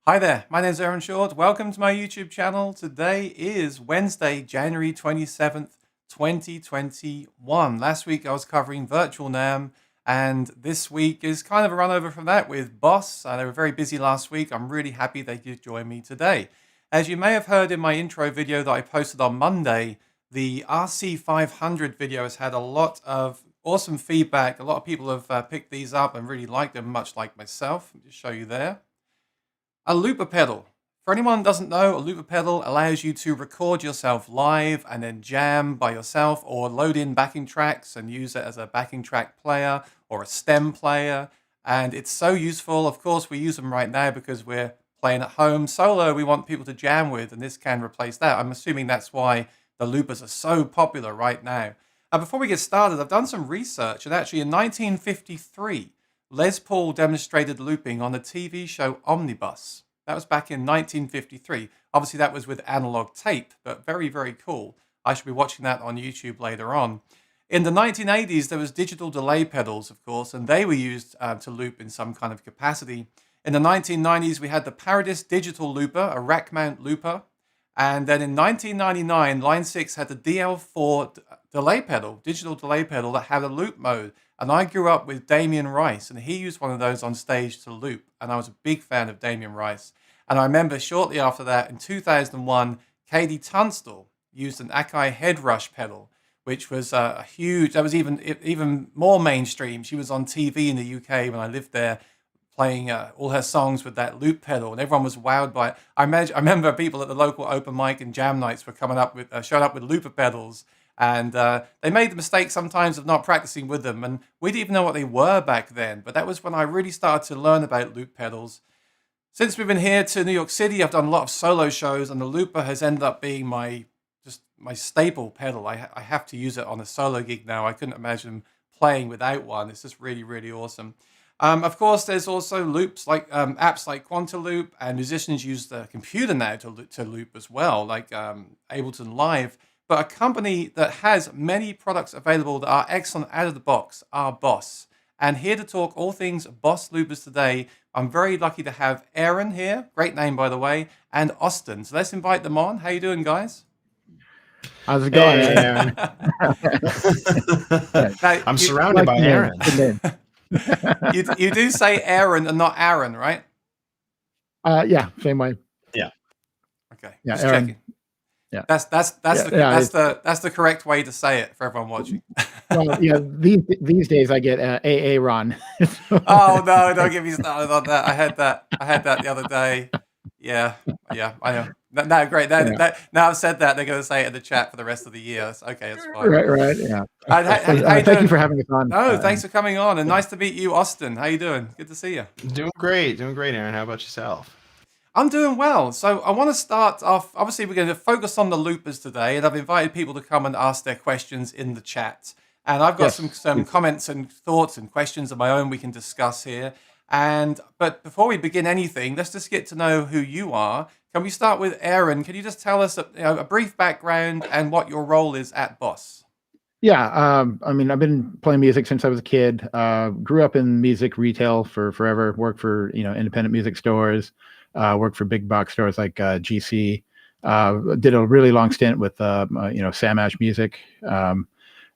Hi there, my name is Aaron Short. Welcome to my YouTube channel. Today is Wednesday, January 27th, 2021. Last week I was covering virtual NAMM, and this week is kind of a run over from that with Boss. They were very busy last week. I'm really happy they did join me today. As you may have heard in my intro video that I posted on Monday, the RC500 video has had a lot of awesome feedback. A lot of people have picked these up and really liked them, much like myself. I'll just show you there. A looper pedal. For anyone who doesn't know, a looper pedal allows you to record yourself live and then jam by yourself or load in backing tracks and use it as a backing track player or a stem player. And it's so useful. Of course, we use them right now because we're playing at home. Solo, we want people to jam with, and this can replace that. I'm assuming that's why the loopers are so popular right now. Before we get started, I've done some research, and actually in 1953, Les Paul demonstrated looping on the TV show Omnibus. That was back in 1953. Obviously, that was with analog tape, but very, very cool. I should be watching that on YouTube later on. In the 1980s, there was digital delay pedals, of course, and they were used to loop in some kind of capacity. In the 1990s, we had the Paradis digital looper, a rack mount looper. And then in 1999, Line 6 had the DL4 delay pedal, digital delay pedal that had a loop mode. And I grew up with Damien Rice, and he used one of those on stage to loop. And I was a big fan of Damien Rice. And I remember shortly after that, in 2001, Katie Tunstall used an Akai head rush pedal, which was a huge, that was even more mainstream. She was on TV in the UK when I lived there, playing all her songs with that loop pedal, and everyone was wowed by it. I remember people at the local open mic and jam nights were coming up with, showing up with looper pedals, and they made the mistake sometimes of not practicing with them, and we didn't even know what they were back then, but that was when I really started to learn about loop pedals. Since we've been here to New York City, I've done a lot of solo shows, and the looper has ended up being my staple pedal. I have to use it on a solo gig now. I couldn't imagine playing without one. It's just really, really awesome. Of course, there's also loops like apps like Quantiloop, and musicians use the computer now to loop as well, like Ableton Live. But a company that has many products available that are excellent out of the box are Boss. And here to talk all things Boss loopers today, I'm very lucky to have Aaron here, great name by the way, and Austin. So let's invite them on. How you doing, guys? How's it going, Aaron? I'm surrounded by Aaron. You do say Aaron and not Aaron, right? Yeah, same way. Yeah. Okay. Yeah, just Aaron. checking. Yeah. That's the correct way to say it for everyone watching. Well, yeah, these days I get AA Ron. Oh no, don't get me started on that. I had that the other day. Yeah, I know. No, great. Now I've said that, they're going to say it in the chat for the rest of the year. Okay, that's fine. Right. Yeah. Thank you for having us on. No, thanks for coming on, and nice to meet you, Austin. How you doing? Good to see you. Doing great, Aaron. How about yourself? I'm doing well. So I want to start off, obviously we're going to focus on the loopers today, and I've invited people to come and ask their questions in the chat. And I've got some comments and thoughts and questions of my own we can discuss here. But before we begin anything, let's just get to know who you are. Can we start with Aaron? Can you just tell us a brief background and what your role is at Boss? Yeah, I mean, I've been playing music since I was a kid. Grew up in music retail for forever. Worked for independent music stores. Worked for big box stores like GC. Did a really long stint with Sam Ash Music.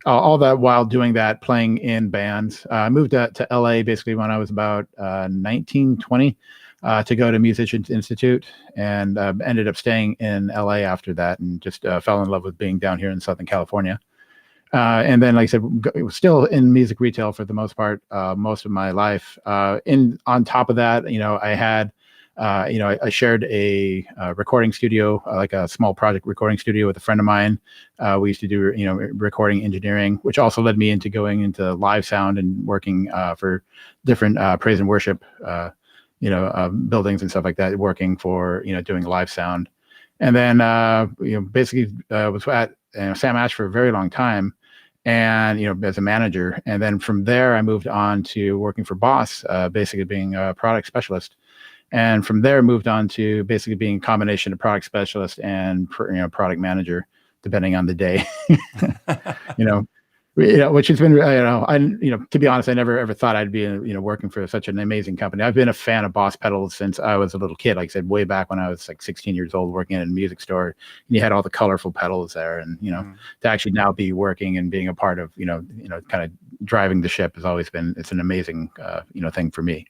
All that while doing that, playing in bands. I moved to LA basically when I was about 19, 20 to go to Musicians Institute, and ended up staying in LA after that, and just fell in love with being down here in Southern California. And then, like I said, still in music retail for the most part, most of my life. On top of that, I had I shared a recording studio, like a small project recording studio with a friend of mine. We used to do, recording engineering, which also led me into going into live sound and working for different praise and worship, buildings and stuff like that, working for, doing live sound. And then, basically was at Sam Ash for a very long time, and, as a manager. And then from there, I moved on to working for Boss, basically being a product specialist. And from there, moved on to basically being a combination of product specialist and product manager, depending on the day. which has been, to be honest, I never ever thought I'd be, working for such an amazing company. I've been a fan of Boss pedals since I was a little kid. Like I said, way back when I was like 16 years old, working in a music store, and you had all the colorful pedals there, and to actually now be working and being a part of, kind of driving the ship has always been, it's an amazing, thing for me.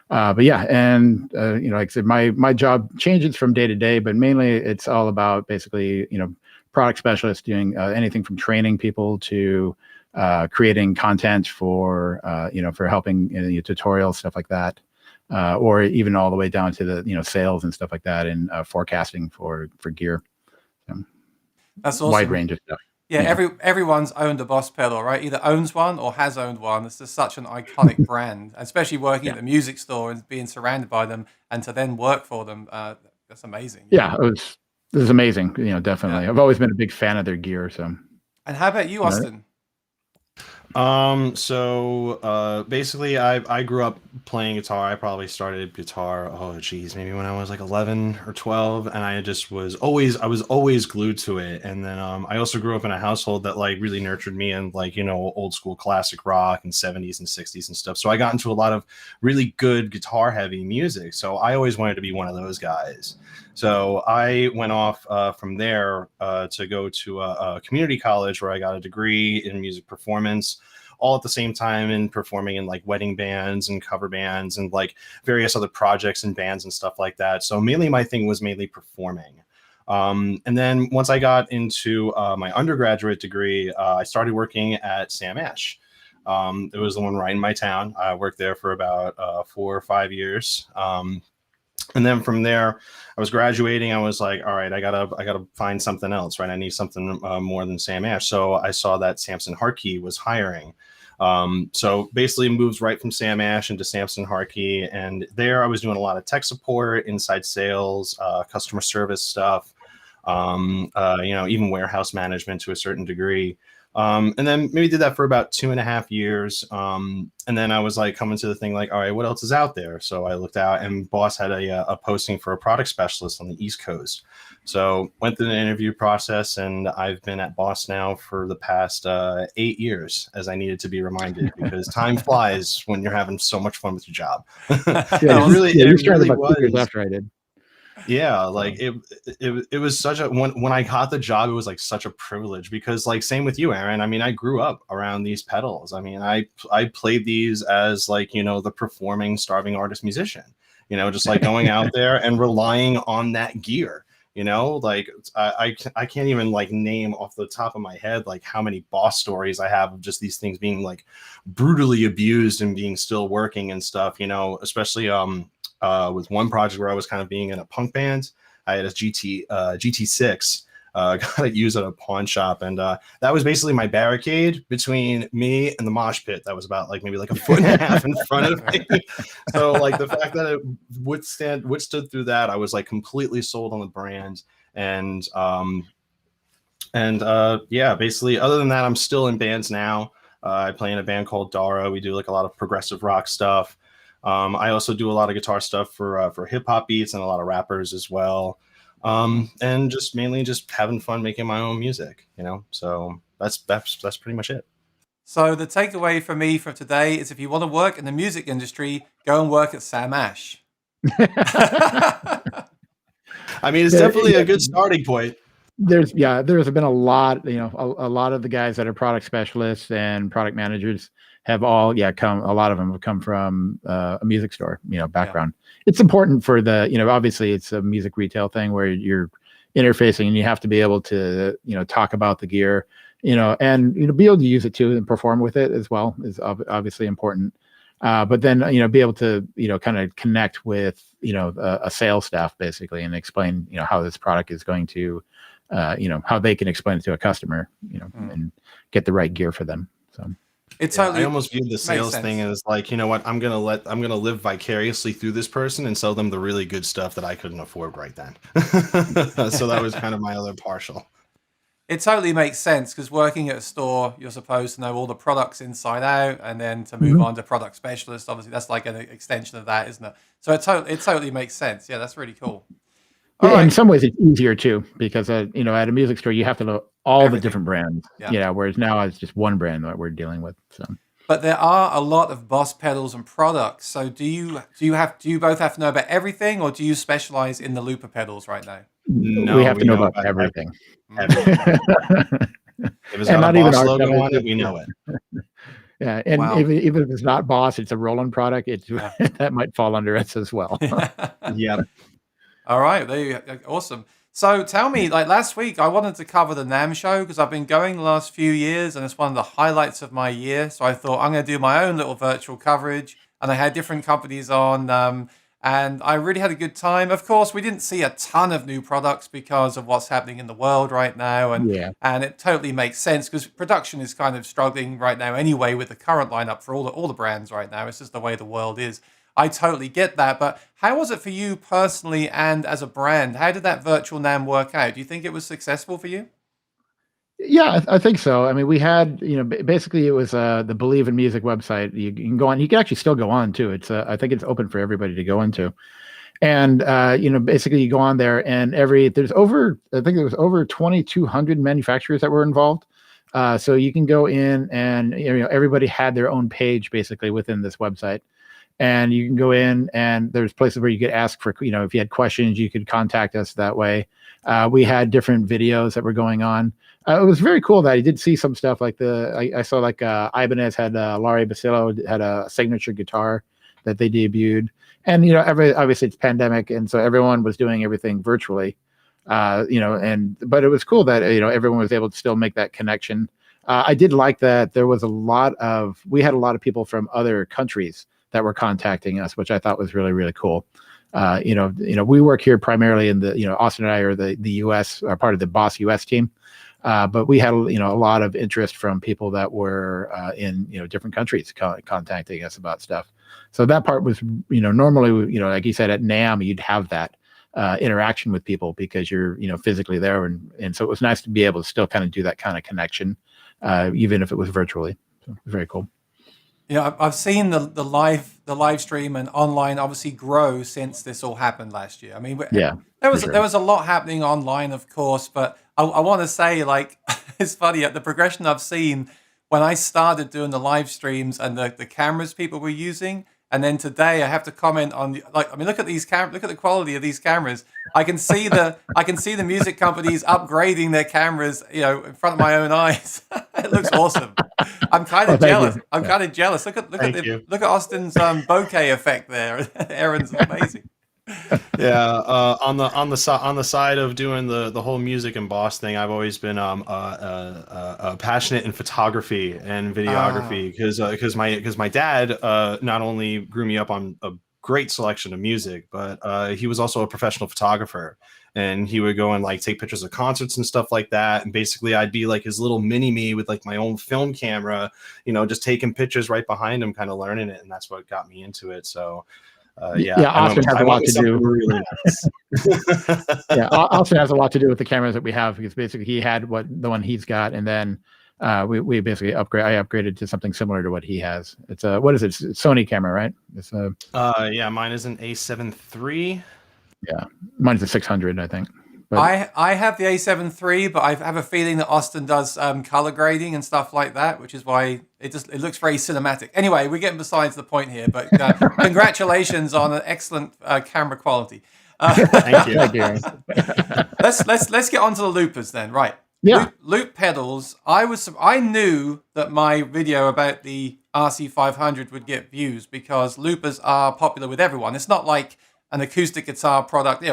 But yeah, and like I said, my job changes from day to day, but mainly it's all about basically, product specialists doing anything from training people to creating content for for helping tutorials, stuff like that, or even all the way down to the sales and stuff like that, and forecasting for gear. So, that's awesome. Wide range of stuff. Yeah, everyone's owned a Boss pedal, right? Either owns one or has owned one. It's just such an iconic brand, especially working at the music store and being surrounded by them, and to then work for them. That's amazing. Yeah, it was amazing. Definitely. Yeah. I've always been a big fan of their gear. So. And how about you, Austin? So basically I grew up playing guitar. I probably started guitar, maybe when I was like 11 or 12, and I was always glued to it. And then I also grew up in a household that like really nurtured me in like, old school classic rock and 70s and 60s and stuff. So I got into a lot of really good guitar heavy music. So I always wanted to be one of those guys. So I went off from there to go to a community college where I got a degree in music performance, all at the same time, and performing in like wedding bands and cover bands and like various other projects and bands and stuff like that. So mainly my thing was mainly performing. And then once I got into my undergraduate degree, I started working at Sam Ash. It was the one right in my town. I worked there for about 4 or 5 years. And then from there, I was graduating. I was like, all right, I gotta find something else, right? I need something more than Sam Ash. So I saw that Samson Harkey was hiring. So basically moved right from Sam Ash into Samson Harkey. And there I was doing a lot of tech support, inside sales, customer service stuff, even warehouse management to a certain degree. And then maybe did that for about 2.5 years. And then I was like coming to the thing like, all right, what else is out there? So I looked out, and Boss had a posting for a product specialist on the East Coast. So went through the interview process, and I've been at Boss now for the past 8 years, as I needed to be reminded, because time flies when you're having so much fun with your job. It really was. After I did. Yeah, like it was such a when I got the job, it was like such a privilege, because like same with you, Aaron. I mean, I grew up around these pedals. I mean, I played these as like, the performing starving artist musician, just like going out there and relying on that gear. Like I can't even like name off the top of my head like how many Boss stories I have of just these things being like brutally abused and being still working and stuff, especially with one project where I was kind of being in a punk band. I had a GT6, got it used at a pawn shop, and that was basically my barricade between me and the mosh pit. That was about like maybe like a foot and a half in front of me. So like the fact that it withstood through that, I was like completely sold on the brand. And yeah, basically other than that, I'm still in bands now. I play in a band called Dara. We do like a lot of progressive rock stuff. I also do a lot of guitar stuff for hip hop beats and a lot of rappers as well. And just mainly just having fun making my own music, so that's pretty much it. So the takeaway for me for today is, if you want to work in the music industry, go and work at Sam Ash. I mean, it's definitely a good starting point. There's been a lot, a lot of the guys that are product specialists and product managers have all a lot of them have come from a music store background. It's important for the obviously it's a music retail thing where you're interfacing, and you have to be able to talk about the gear, and be able to use it too and perform with it as well is obviously important. But then be able to kind of connect with a sales staff basically, and explain how this product is going to how they can explain it to a customer, and get the right gear for them. So. I almost viewed the sales thing as like, what, I'm gonna live vicariously through this person and sell them the really good stuff that I couldn't afford right then. So that was kind of my other partial. It totally makes sense, because working at a store, you're supposed to know all the products inside out, and then to move on to product specialist, obviously that's like an extension of that, isn't it? So it totally makes sense. Yeah, that's really cool. All In right. some ways, it's easier too because at a music store you have to know all the Everything. different brands. Yeah. Whereas now it's just one brand that we're dealing with. So But there are a lot of Boss pedals and products. So do you both have to know about everything, or do you specialize in the looper pedals right now? we No, have we to know know about about everything. everything. If it's And got a not even Boss our logo pedals. on it, we know it. Yeah, and Wow. even if it's not Boss, it's a Roland product. It's Yeah. that might fall under us as well. Yep. All right, there you go. Awesome. So tell me, like last week, I wanted to cover the NAMM show because I've been going the last few years, and it's one of the highlights of my year. So I thought I'm going to do my own little virtual coverage, and I had different companies on, and I really had a good time. Of course, we didn't see a ton of new products because of what's happening in the world right now, Yeah. and it totally makes sense because production is kind of struggling right now anyway with the current lineup for all the brands right now. It's just the way the world is. I totally get that, but how was it for you personally and as a brand? How did that virtual NAMM work out? Do you think it was successful for you? Yeah, I think so. I mean, we had, basically it was the Believe in Music website. You can go on. You can actually still go on too. It's I think it's open for everybody to go into. And basically you go on there and there's over, I think there was over 2,200 manufacturers that were involved. So you can go in and everybody had their own page basically within this website. And you can go in and there's places where you could ask for, if you had questions, you could contact us that way. We had different videos that were going on. It was very cool that I did see some stuff like I saw like Ibanez had Larry Basillo had a signature guitar that they debuted. And, obviously it's pandemic. And so everyone was doing everything virtually, but it was cool that, everyone was able to still make that connection. I did like that we had a lot of people from other countries that were contacting us, which I thought was really, really cool. We work here primarily in the, Austin and I are the US, are part of the Boss US team. But we had, a lot of interest from people that were in, different countries contacting us about stuff. So that part was, normally, like you said, at NAMM, you'd have that interaction with people because you're, physically there. And so it was nice to be able to still kind of do that kind of connection, even if it was virtually. So it was very cool. Yeah, I've seen the live stream and online obviously grow since this all happened last year. I mean, Yeah, there was for sure. there was a lot happening online, of course, but I want to say, like, it's funny the progression I've seen when I started doing the live streams and the cameras people were using, and then today I have to comment on look at these look at the quality of these cameras. I can see the music companies upgrading their cameras, in front of my own eyes. It looks awesome. I'm kind of jealous. I'm kind of jealous. Look at Austin's bokeh effect there. Aaron's amazing. Yeah, on the side of doing the whole music and Boss thing, I've always been passionate in photography and videography because my dad not only grew me up on a great selection of music, but he was also a professional photographer. And he would go and like take pictures of concerts and stuff like that. And basically I'd be like his little mini me with like my own film camera, just taking pictures right behind him, kind of learning it. And that's what got me into it. So Austin has a lot to do. Really nice. Yeah, Austin has a lot to do with the cameras that we have because basically he had the one he's got, and then we basically I upgraded to something similar to what he has. It's what is it? It's a Sony camera, right? It's mine is an A7 III. Yeah, mine's a 600, I think. But I have the A7 III, but I have a feeling that Austin does color grading and stuff like that, which is why it looks very cinematic. Anyway, we're getting besides the point here, but congratulations on an excellent camera quality. Thank you. Thank you. Let's get on to the loopers then, right? Yeah. Loop pedals. I knew that my video about the RC500 would get views because loopers are popular with everyone. It's not like an acoustic guitar product.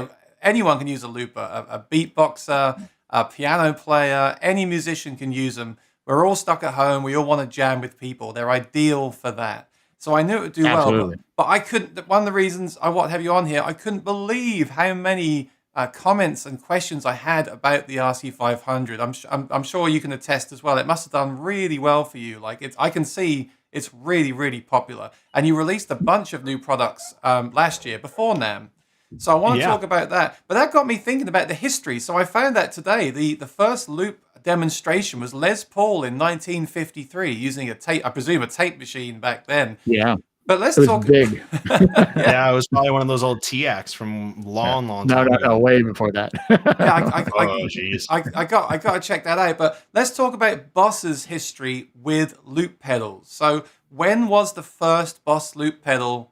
Anyone can use a looper. A beatboxer, a piano player, any musician can use them. We're all stuck at home. We all want to jam with people. They're ideal for that. So I knew it would do Absolutely. well. But I couldn't. One of the reasons I want to have you on here, I couldn't believe how many comments and questions I had about the RC500. I'm sure you can attest as well. It must have done really well for you. I can see it's really, really popular. And you released a bunch of new products last year before NAMM. So I want to talk about that. But that got me thinking about the history. So I found that today the first loop demonstration was Les Paul in 1953 using a tape, I presume a tape machine back then. Yeah. But let's It was talk. big. Yeah, it was probably one of those old TX from long time ago. No, way before that. Yeah, Oh, jeez. I got to check that out. But let's talk about Boss's history with loop pedals. So when was the first Boss loop pedal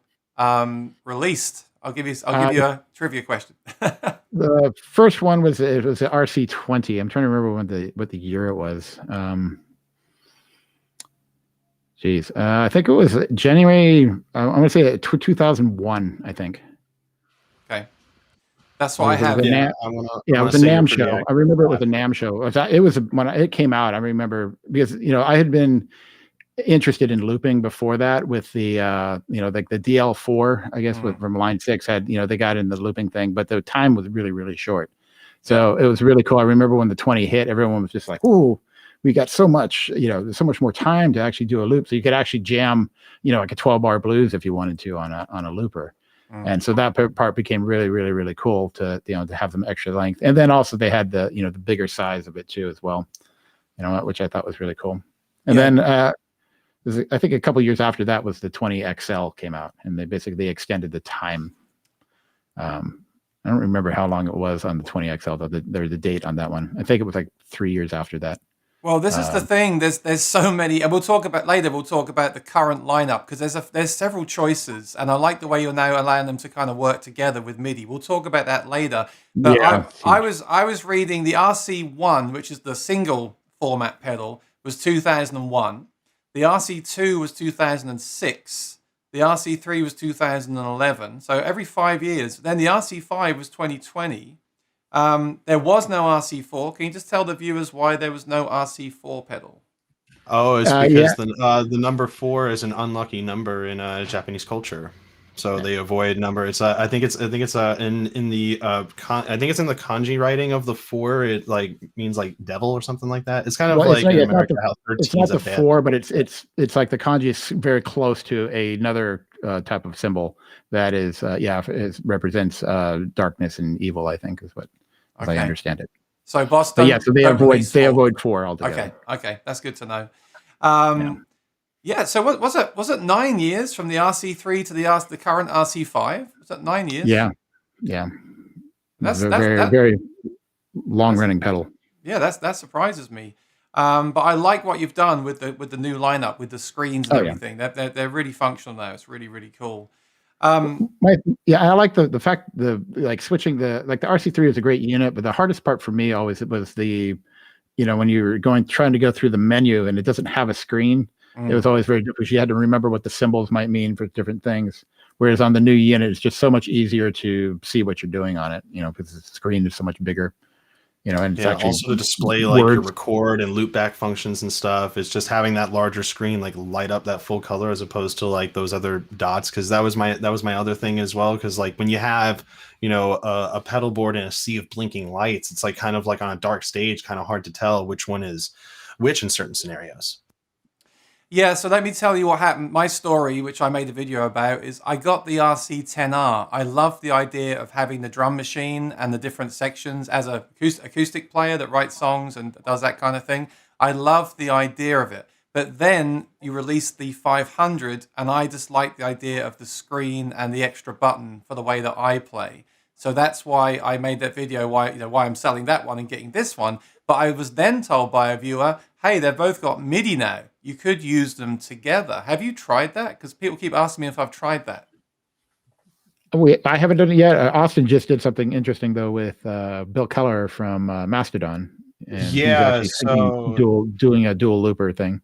released? I'll give you a trivia question. The first one was the RC20. I'm trying to remember what the year it was. I think it was January. I'm going to say 2001. I think. Okay, that's what I have. It was a NAMM show. I remember it was a NAMM show. It was when it came out. I remember because I had been interested in looping before that with the like the DL4, I guess, from Line 6 had, they got in the looping thing, but the time was really, really short. So it was really cool. I remember when the 20 hit, everyone was just like, "Ooh, we got so much, there's so much more time to actually do a loop." So you could actually jam, like a 12-bar blues if you wanted to on a looper. And so that part became really, really, really cool to have them extra length. And then also they had the, the bigger size of it too as well, which I thought was really cool. And then I think a couple of years after that was the 20 XL came out, and they extended the time. I don't remember how long it was on the 20 XL, though. The date on that one. I think it was like 3 years after that. Well, this is the thing. There's so many, and we'll talk about later. We'll talk about the current lineup because there's several choices, and I like the way you're now allowing them to kind of work together with MIDI. We'll talk about that later. But I was reading the RC1, which is the single format pedal, was 2001. The RC2 was 2006. The RC3 was 2011. So every 5 years. Then the RC5 was 2020. There was no RC4. Can you just tell the viewers why there was no RC4 pedal? Oh, it's because the number 4 is an unlucky number in Japanese culture, so they avoid number. It's I think it's in the I think it's in the kanji writing of the 4. It like means like devil or something like that. It's kind of like in America how 13 it's not the bad. 4, but it's like the kanji is very close to another type of symbol that is it represents darkness and evil. I think is what. As I understand it. So Boss, so they avoid 4 altogether. Okay, that's good to know. So what was it 9 years from the RC3 to the current RC5? Was that 9 years? Yeah. That's very long running pedal. Yeah, that surprises me. But I like what you've done with the new lineup with the screens and everything. They're really functional now. It's really, really cool. I like the fact switching the RC3 is a great unit, but the hardest part for me always was the when you're trying to go through the menu and it doesn't have a screen. It was always very difficult. You had to remember what the symbols might mean for different things. Whereas on the new unit, it's just so much easier to see what you're doing on it. Because the screen is so much bigger. And it's actually also to display like your record and loop back functions and stuff. It's just having that larger screen like light up that full color as opposed to like those other dots. Because that was my other thing as well. Because like when you have a pedal board and a sea of blinking lights, it's like kind of like on a dark stage, kind of hard to tell which one is which in certain scenarios. Yeah, so let me tell you what happened. My story, which I made a video about, is I got the RC10R. I love the idea of having the drum machine and the different sections as a acoustic player that writes songs and does that kind of thing. I love the idea of it. But then you released the 500, and I just like the idea of the screen and the extra button for the way that I play. So that's why I made that video, why I'm selling that one and getting this one. But I was then told by a viewer, hey, they've both got MIDI now. You could use them together. Have you tried that? Because people keep asking me if I've tried that. I haven't done it yet. Austin just did something interesting, though, with Bill Keller from Mastodon. And he's doing a dual looper thing.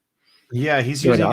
Yeah, he's using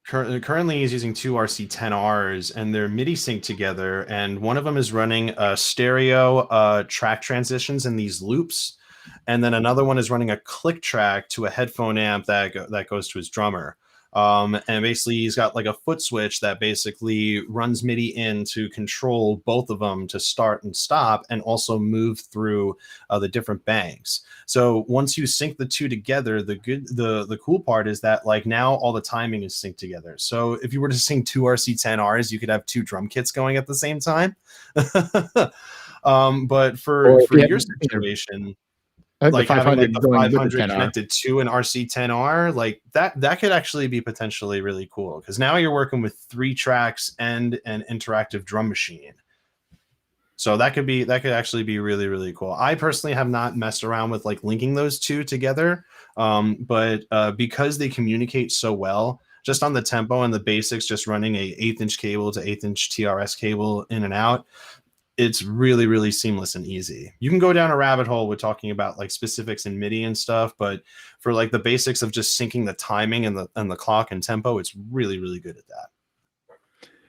currently he's using 2 RC10Rs, and they're MIDI synced together, and one of them is running stereo track transitions in these loops, and then another one is running a click track to a headphone amp that goes to his drummer. And basically he's got like a foot switch that basically runs MIDI in to control both of them to start and stop, and also move through the different bangs. So once you sync the two together, the cool part is that like now all the timing is synced together. So if you were to sync 2 RC10Rs, you could have 2 drum kits going at the same time. But for your situation, I think the like having like 500 the going with the 500 10R. connected to an RC10R, like that could actually be potentially really cool, because now you're working with 3 tracks and an interactive drum machine. So that could actually be really, really cool. I personally have not messed around with like linking those two together, but because they communicate so well, just on the tempo and the basics, just running a 1/8 inch cable to 1/8 inch TRS cable in and out, it's really, really seamless and easy. You can go down a rabbit hole with talking about like specifics in MIDI and stuff, but for like the basics of just syncing the timing and the clock and tempo, it's really, really good at that.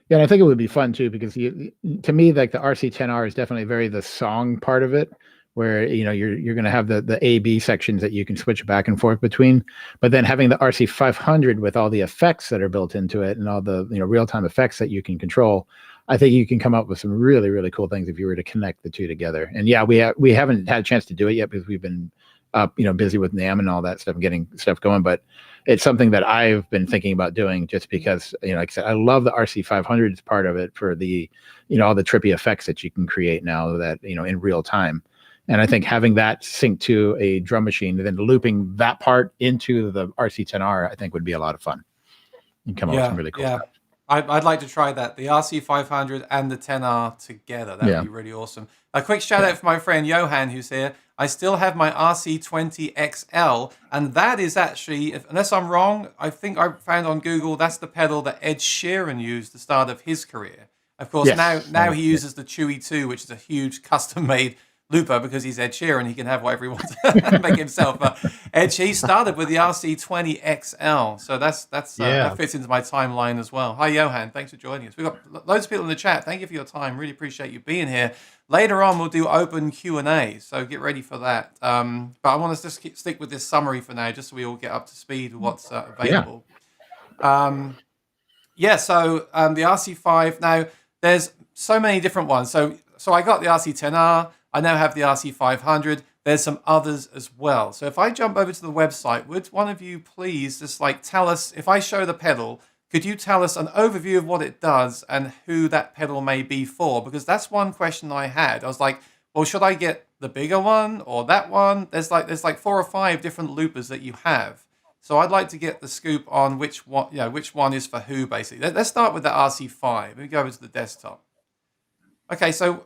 Yeah, and I think it would be fun too, because to me, like the RC10R is definitely very the song part of it, where you're going to have the A B sections that you can switch back and forth between, but then having the RC500 with all the effects that are built into it and all the real time effects that you can control, I think you can come up with some really, really cool things if you were to connect the two together. And yeah, we haven't had a chance to do it yet because we've been busy with NAMM and all that stuff and getting stuff going, but it's something that I've been thinking about doing, just because, like I said, I love the RC500 as part of it for the, all the trippy effects that you can create now that, in real time. And I think having that sync to a drum machine and then looping that part into the RC10R, I think would be a lot of fun. You can come up with some really cool stuff. I'd like to try that. The RC500 and the 10R together. That would be really awesome. A quick shout out for my friend Johan, who's here. I still have my RC20XL, and that is actually, unless I'm wrong, I think I found on Google that's the pedal that Ed Sheeran used at the start of his career. Of course, now he uses the Chewy 2, which is a huge custom-made looper, because he's Ed Sheeran. He can have whatever he wants to make himself. But he started with the RC20XL, so that fits into my timeline as well. Hi, Johan. Thanks for joining us. We've got loads of people in the chat. Thank you for your time. Really appreciate you being here. Later on, we'll do open Q&A, so get ready for that. But I want to just stick with this summary for now, just so we all get up to speed with what's available. So the RC5. Now, there's so many different ones. So I got the RC10R. I now have the RC500. There's some others as well. So if I jump over to the website, would one of you please just tell us, if I show the pedal, could you tell us an overview of what it does and who that pedal may be for? Because that's one question I had. I was like, well, should I get the bigger one or that one? There's 4 or 5 different loopers that you have. So I'd like to get the scoop on which one is for who, basically. Let's start with the RC5. Let me go over to the desktop. Okay, so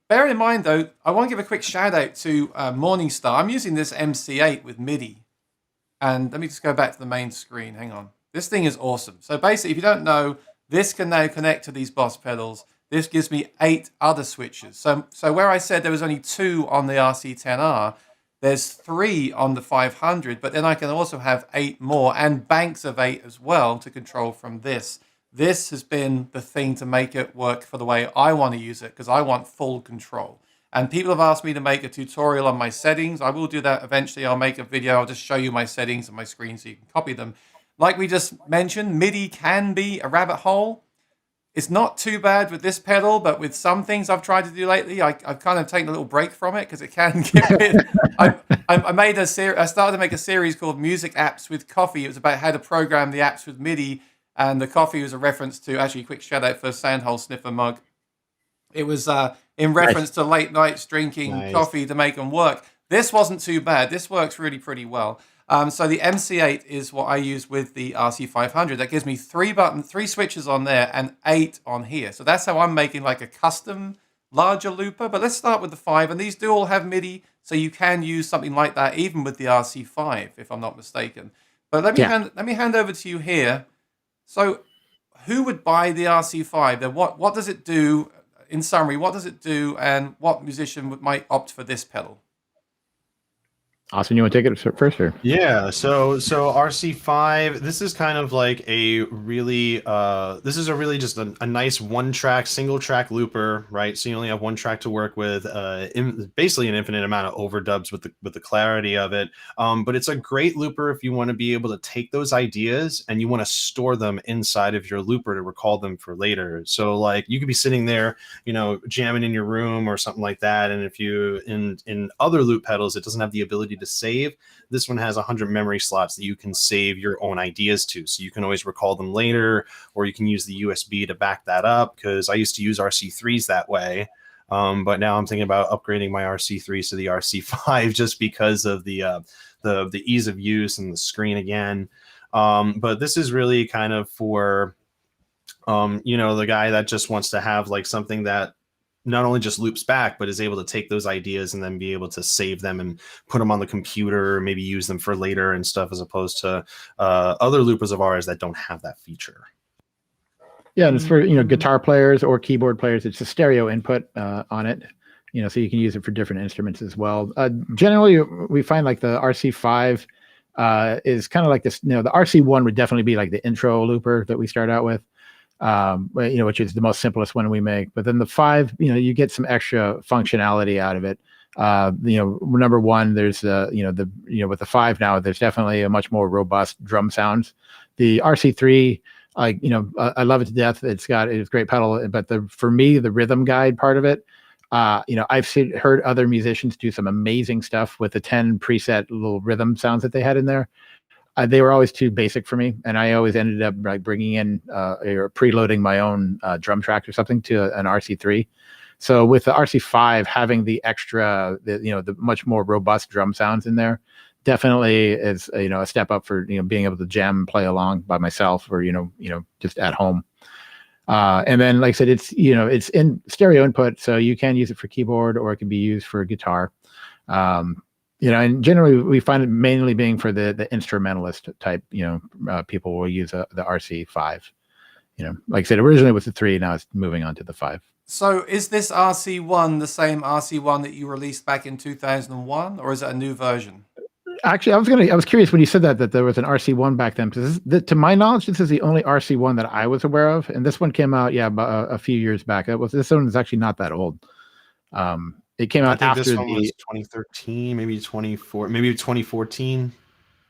bear in mind, though, I want to give a quick shout out to Morningstar. I'm using this MC8 with MIDI. And let me just go back to the main screen. Hang on. This thing is awesome. So basically, if you don't know, this can now connect to these Boss pedals. This gives me 8 other switches. So where I said there was only 2 on the RC10R, there's 3 on the 500, but then I can also have 8 more and banks of 8 as well to control from this. This has been the thing to make it work for the way I want to use it, because I want full control. And people have asked me to make a tutorial on my settings. I will do that eventually. I'll make a video. I'll just show you my settings on my screen so you can copy them. Like we just mentioned, MIDI can be a rabbit hole. It's not too bad with this pedal, but with some things I've tried to do lately, I've kind of taken a little break from it because it can get a bit... I started to make a series called Music Apps with Coffee. It was about how to program the apps with MIDI, and the coffee was a reference to, actually, quick shout out for Sandhole Sniffer Mug. It was in reference to late nights drinking coffee to make them work. This wasn't too bad. This works really pretty well. So the MC8 is what I use with the RC500. That gives me 3 switches on there and 8 on here. So that's how I'm making a custom larger looper. But let's start with the 5. And these do all have MIDI, so you can use something like that even with the RC5, if I'm not mistaken. But let me hand over to you here. So who would buy the RC5? Then what does it do? In summary, what does it do, and what musician might opt for this pedal? Austin, you want to take it first, or? Yeah, so RC5, this is kind of like a really this is a really just a nice one-track, single-track looper, right? So you only have one track to work with, basically an infinite amount of overdubs with the clarity of it. But it's a great looper if you want to be able to take those ideas and you want to store them inside of your looper to recall them for later. So you could be sitting there, jamming in your room or something like that, and if you in other loop pedals, it doesn't have the ability to save. This one has 100 memory slots that you can save your own ideas to, so you can always recall them later, or you can use the USB to back that up, because I used to use RC3s that way. But now I'm thinking about upgrading my RC3 to the RC5 just because of the ease of use and the screen again. But this is really kind of for the guy that just wants to have like something that not only just loops back, but is able to take those ideas and then be able to save them and put them on the computer, maybe use them for later and stuff, as opposed to other loopers of ours that don't have that feature. Yeah, and it's for guitar players or keyboard players. It's a stereo input on it, so you can use it for different instruments as well. Generally, we find like the RC5 is kind of like this. The RC1 would definitely be like the intro looper that we start out with. Which is the most simplest one we make. But then the 5, you get some extra functionality out of it. Number one, there's with the 5 now, there's definitely a much more robust drum sounds. The RC3, I love it to death. It's great pedal, but for me, the rhythm guide part of it, I've heard other musicians do some amazing stuff with the 10 preset little rhythm sounds that they had in there. They were always too basic for me, and I always ended up like bringing in or preloading my own drum track or something to an RC3. So with the RC5 having the extra, the much more robust drum sounds in there, definitely is a step up for being able to jam and play along by myself or just at home. And then, like I said, it's in stereo input, so you can use it for keyboard or it can be used for guitar. And generally we find it mainly being for the instrumentalist type, people will use the RC5. Like I said, originally it was the 3, now it's moving on to the 5. So is this RC1 the same RC1 that you released back in 2001, or is it a new version? Actually, I was curious when you said that there was an RC1 back then, because to my knowledge, this is the only RC1 that I was aware of, and this one came out about a few years back. This one is actually not that old. It came out after this one was 2013, maybe 2014.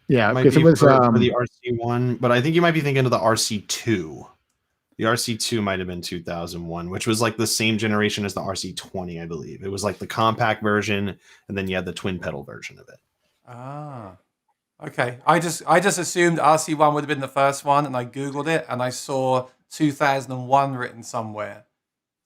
Yeah, because it was for the RC1, but I think you might be thinking of the RC2. The RC2 might have been 2001, which was like the same generation as the RC20, I believe. It was like the compact version, and then you had the twin pedal version of it. Ah, okay. I just assumed RC1 would have been the first one, and I Googled it, and I saw 2001 written somewhere.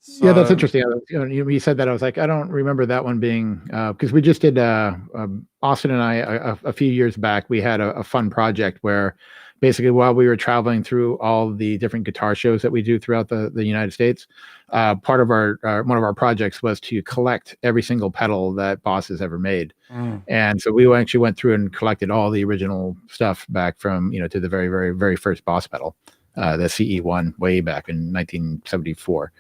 So, yeah, that's interesting. You said that, I was like, I don't remember that one being, because we just did Austin and I a few years back. We had a fun project where basically while we were traveling through all the different guitar shows that we do throughout the United States, part of one of our projects was to collect every single pedal that Boss has ever made. And so we actually went through and collected all the original stuff back from to the very, very, very first Boss pedal, the CE1, way back in 1974.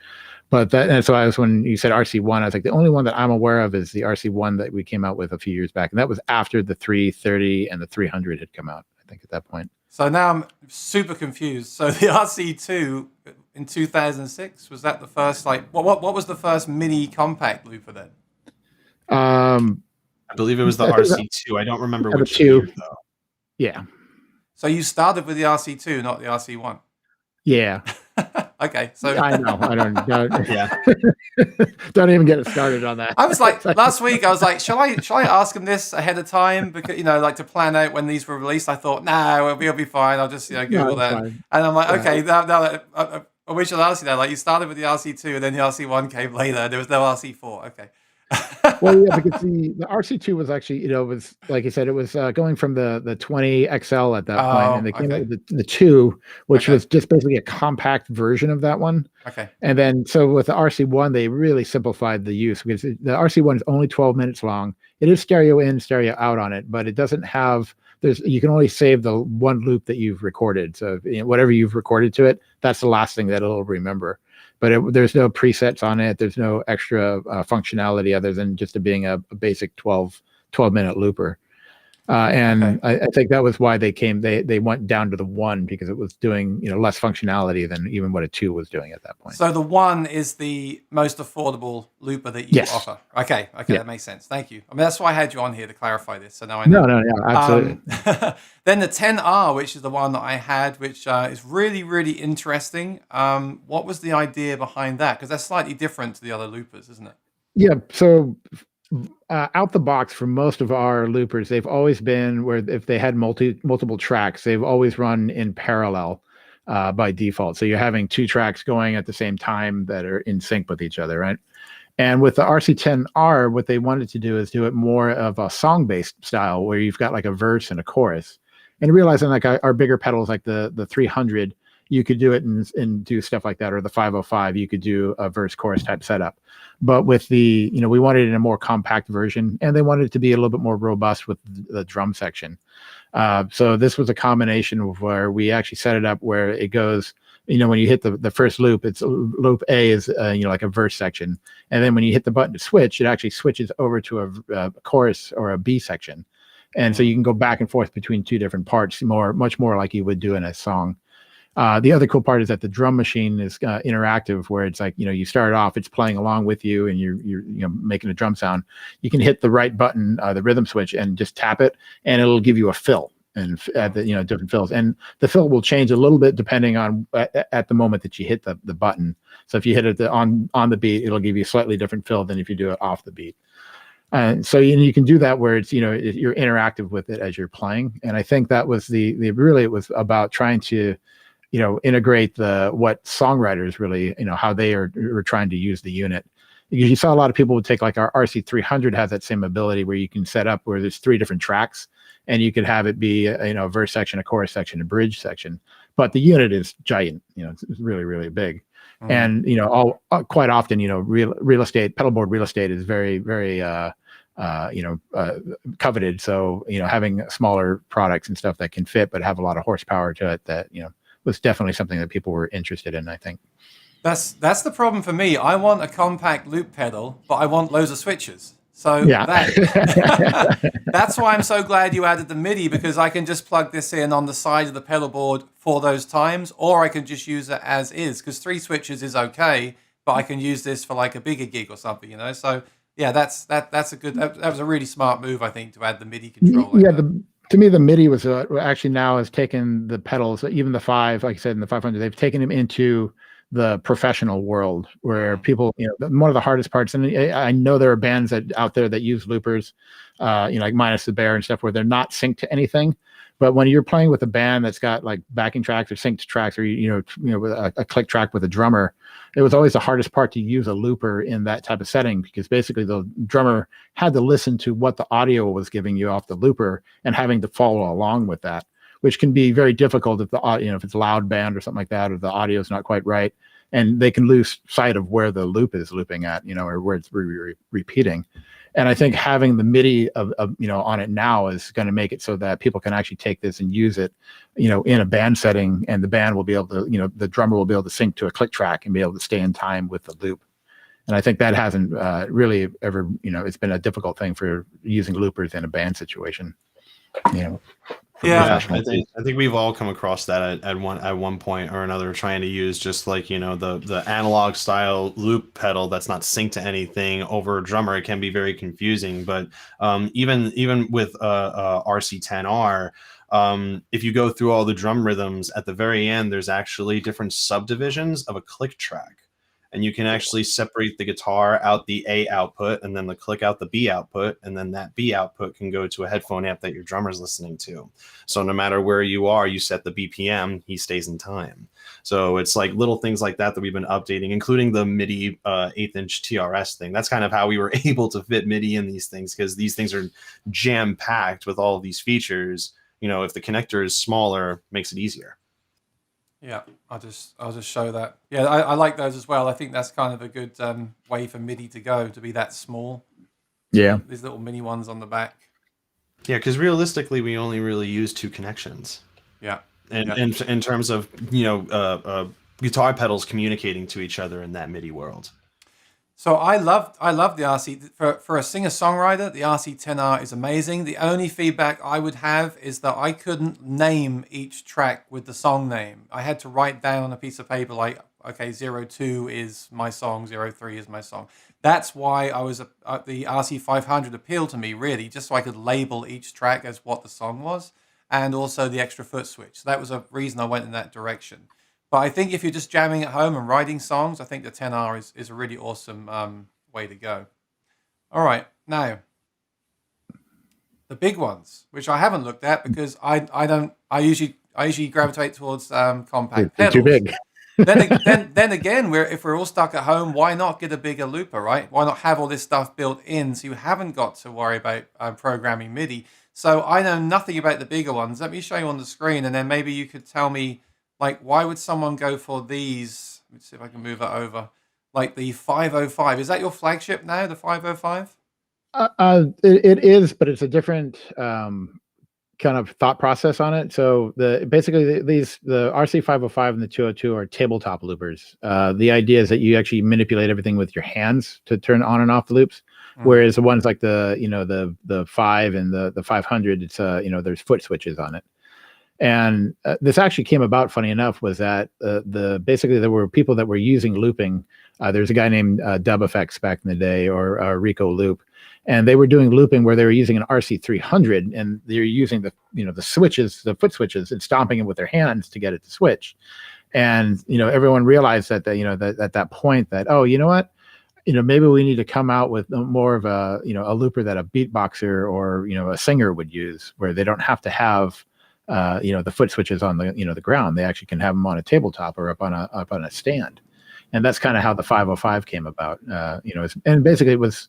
And so when you said RC1, I was like, the only one that I'm aware of is the RC1 that we came out with a few years back. And that was after the 330 and the 300 had come out, I think, at that point. So now I'm super confused. So the RC2 in 2006, was that the first, what was the first mini compact looper then? I believe it was the RC2. I don't remember which year, though. Yeah. So you started with the RC2, not the RC1? Yeah. Okay, so I know. I don't. Yeah. Don't even get it started on that. I was like, last week, I was like, shall I ask him this ahead of time? Because, to plan out when these were released. I thought, we'll be fine. I'll just, Google that. Fine. And I'm like, okay, now we shall ask you that. Like, you started with the RC2 and then the RC1 came later. There was no RC4. Okay. Well, yeah, because the RC2 was actually, was like you said, it was going from the 20 XL at that point, and they came out with the 2, which was just basically a compact version of that one. Okay. And then so with the RC1, they really simplified the use, because the RC1 is only 12 minutes long. It is stereo in, stereo out on it, but it doesn't have. You can only save the one loop that you've recorded. So whatever you've recorded to it, that's the last thing that it'll remember. But there's no presets on it. There's no extra functionality other than just being a basic 12-minute looper. And I think that was why they went down to the 1, because it was doing less functionality than even what a 2 was doing at that point. So the 1 is the most affordable looper that you offer. Okay, yeah. That makes sense. Thank you. I mean, that's why I had you on here to clarify this. So now I know. No, absolutely. Then the 10R, which is the one that I had, which is really, really interesting. What was the idea behind that? Because that's slightly different to the other loopers, isn't it? Yeah. So out the box for most of our loopers, they've always been where if they had multiple tracks, they've always run in parallel by default. So you're having 2 tracks going at the same time that are in sync with each other, right? And with the RC10R, what they wanted to do is do it more of a song-based style, where you've got like a verse and a chorus. And realizing like our bigger pedals, like the 300, you could do it and do stuff like that, or the 505, you could do a verse chorus type setup. But with the, we wanted it in a more compact version, and they wanted it to be a little bit more robust with the drum section. So this was a combination of where we actually set it up where it goes, when you hit the first loop, it's loop A is, like a verse section. And then when you hit the button to switch, it actually switches over to a chorus or a B section. And so you can go back and forth between two different parts, much more like you would do in a song. The other cool part is that the drum machine is interactive, where it's like, you start off, it's playing along with you, and you're making a drum sound. You can hit the right button, the rhythm switch, and just tap it, and it'll give you a fill and at the different fills. And the fill will change a little bit depending on at the moment that you hit the button. So if you hit it on the beat, it'll give you a slightly different fill than if you do it off the beat. So you can do that where it's you're interactive with it as you're playing. And I think that was it was about trying to integrate what songwriters really, how they were trying to use the unit. Because you saw a lot of people would take, like, our RC300 has that same ability where you can set up where there's 3 different tracks, and you could have it be a verse section, a chorus section, a bridge section. But the unit is giant, it's really, really big. And quite often, real estate, pedal board real estate is very, very coveted. So having smaller products and stuff that can fit but have a lot of horsepower to it, that was definitely something that people were interested in, I think. That's the problem for me. I want a compact loop pedal, but I want loads of switches. So yeah. That's why I'm so glad you added the MIDI, because I can just plug this in on the side of the pedal board for those times, or I can just use it as is, because 3 switches is okay, but I can use this for like a bigger gig or something, So yeah, that's a good. That was a really smart move, I think, to add the MIDI control. To me, the MIDI was actually now has taken the pedals, even the 5, like I said, in the 500, they've taken them into the professional world, where people, one of the hardest parts, and I know there are bands out there that use loopers, like Minus the Bear and stuff, where they're not synced to anything. But when you're playing with a band that's got like backing tracks or synced tracks, or with a click track with a drummer, it was always the hardest part to use a looper in that type of setting, because basically the drummer had to listen to what the audio was giving you off the looper and having to follow along with that, which can be very difficult if if it's a loud band or something like that, or the audio is not quite right, and they can lose sight of where the loop is looping at, or where it's repeating. And I think having the MIDI on it now is going to make it so that people can actually take this and use it, in a band setting, and the band will be able to, the drummer will be able to sync to a click track and be able to stay in time with the loop. And I think that hasn't really ever, it's been a difficult thing for using loopers in a band situation. Yeah, I think we've all come across that at one point or another, trying to use just like the analog style loop pedal that's not synced to anything over a drummer. It can be very confusing. But even with RC10R, if you go through all the drum rhythms at the very end, there's actually different subdivisions of a click track. And you can actually separate the guitar out the A output, and then the click out the B output, and then that B output can go to a headphone amp that your drummer's listening to. So no matter where you are, you set the BPM, he stays in time. So it's like little things like that we've been updating, including the MIDI 1/8-inch TRS thing. That's kind of how we were able to fit MIDI in these things, because these things are jam-packed with all of these features. If the connector is smaller, makes it easier. Yeah, I'll just show that. Yeah, I like those as well. I think that's kind of a good way for MIDI to go, to be that small. Yeah. These little mini ones on the back. Yeah, because realistically, we only really use 2 connections. Yeah. And in terms of, guitar pedals communicating to each other in that MIDI world. So I love the RC. For a singer-songwriter, the RC10R is amazing. The only feedback I would have is that I couldn't name each track with the song name. I had to write down on a piece of paper, like, okay, 02 is my song, 03 is my song. That's why the RC500 appealed to me, really, just so I could label each track as what the song was, and also the extra foot switch. So that was a reason I went in that direction. But I think if you're just jamming at home and writing songs, I think the 10R is a really awesome way to go. All right, now the big ones, which I haven't looked at because I usually gravitate towards compact pedals. Too big. then again, if we're all stuck at home, why not get a bigger looper, right? Why not have all this stuff built in so you haven't got to worry about programming MIDI? So I know nothing about the bigger ones. Let me show you on the screen, and then maybe you could tell me, like, why would someone go for these? Let's see if I can move that over. Like the 505. Is that your flagship now, the 505? It is, but it's a different kind of thought process on it. So the RC505 and the 202 are tabletop loopers. The idea is that you actually manipulate everything with your hands to turn on and off the loops. Whereas the ones like the 5 and the 500, it's there's foot switches on it. And this actually came about, funny enough, was that basically there were people that were using looping. There's a guy named Dub Effects back in the day, or Rico Loop, and they were doing looping where they were using an RC300, and they're using the switches, the foot switches, and stomping it with their hands to get it to switch. And everyone realized that that at that point that, oh, you know what, maybe we need to come out with more of a a looper that a beatboxer or a singer would use, where they don't have to have the foot switches on the ground. They actually can have them on a tabletop or up on a stand. And that's kind of how the 505 came about. And basically it was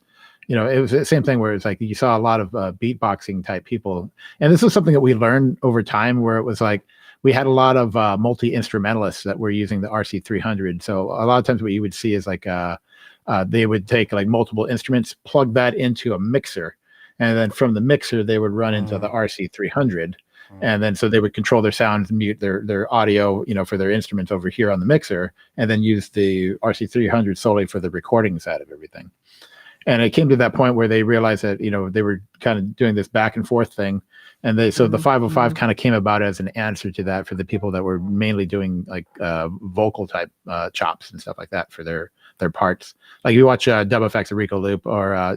the same thing where it's like you saw a lot of beatboxing type people. And this was something that we learned over time, where it was like we had a lot of multi-instrumentalists that were using the RC300. So a lot of times what you would see is like they would take like multiple instruments, plug that into a mixer, and then from the mixer they would run into the RC300. And then so they would control their sound and mute their audio, for their instruments over here on the mixer, and then use the RC300 solely for the recording side of everything. And it came to that point where they realized that, they were kind of doing this back and forth thing. And so the 505 kind of came about as an answer to that for the people that were mainly doing like vocal type chops and stuff like that for their parts. Like you watch Dub Effects, Rico Loop, or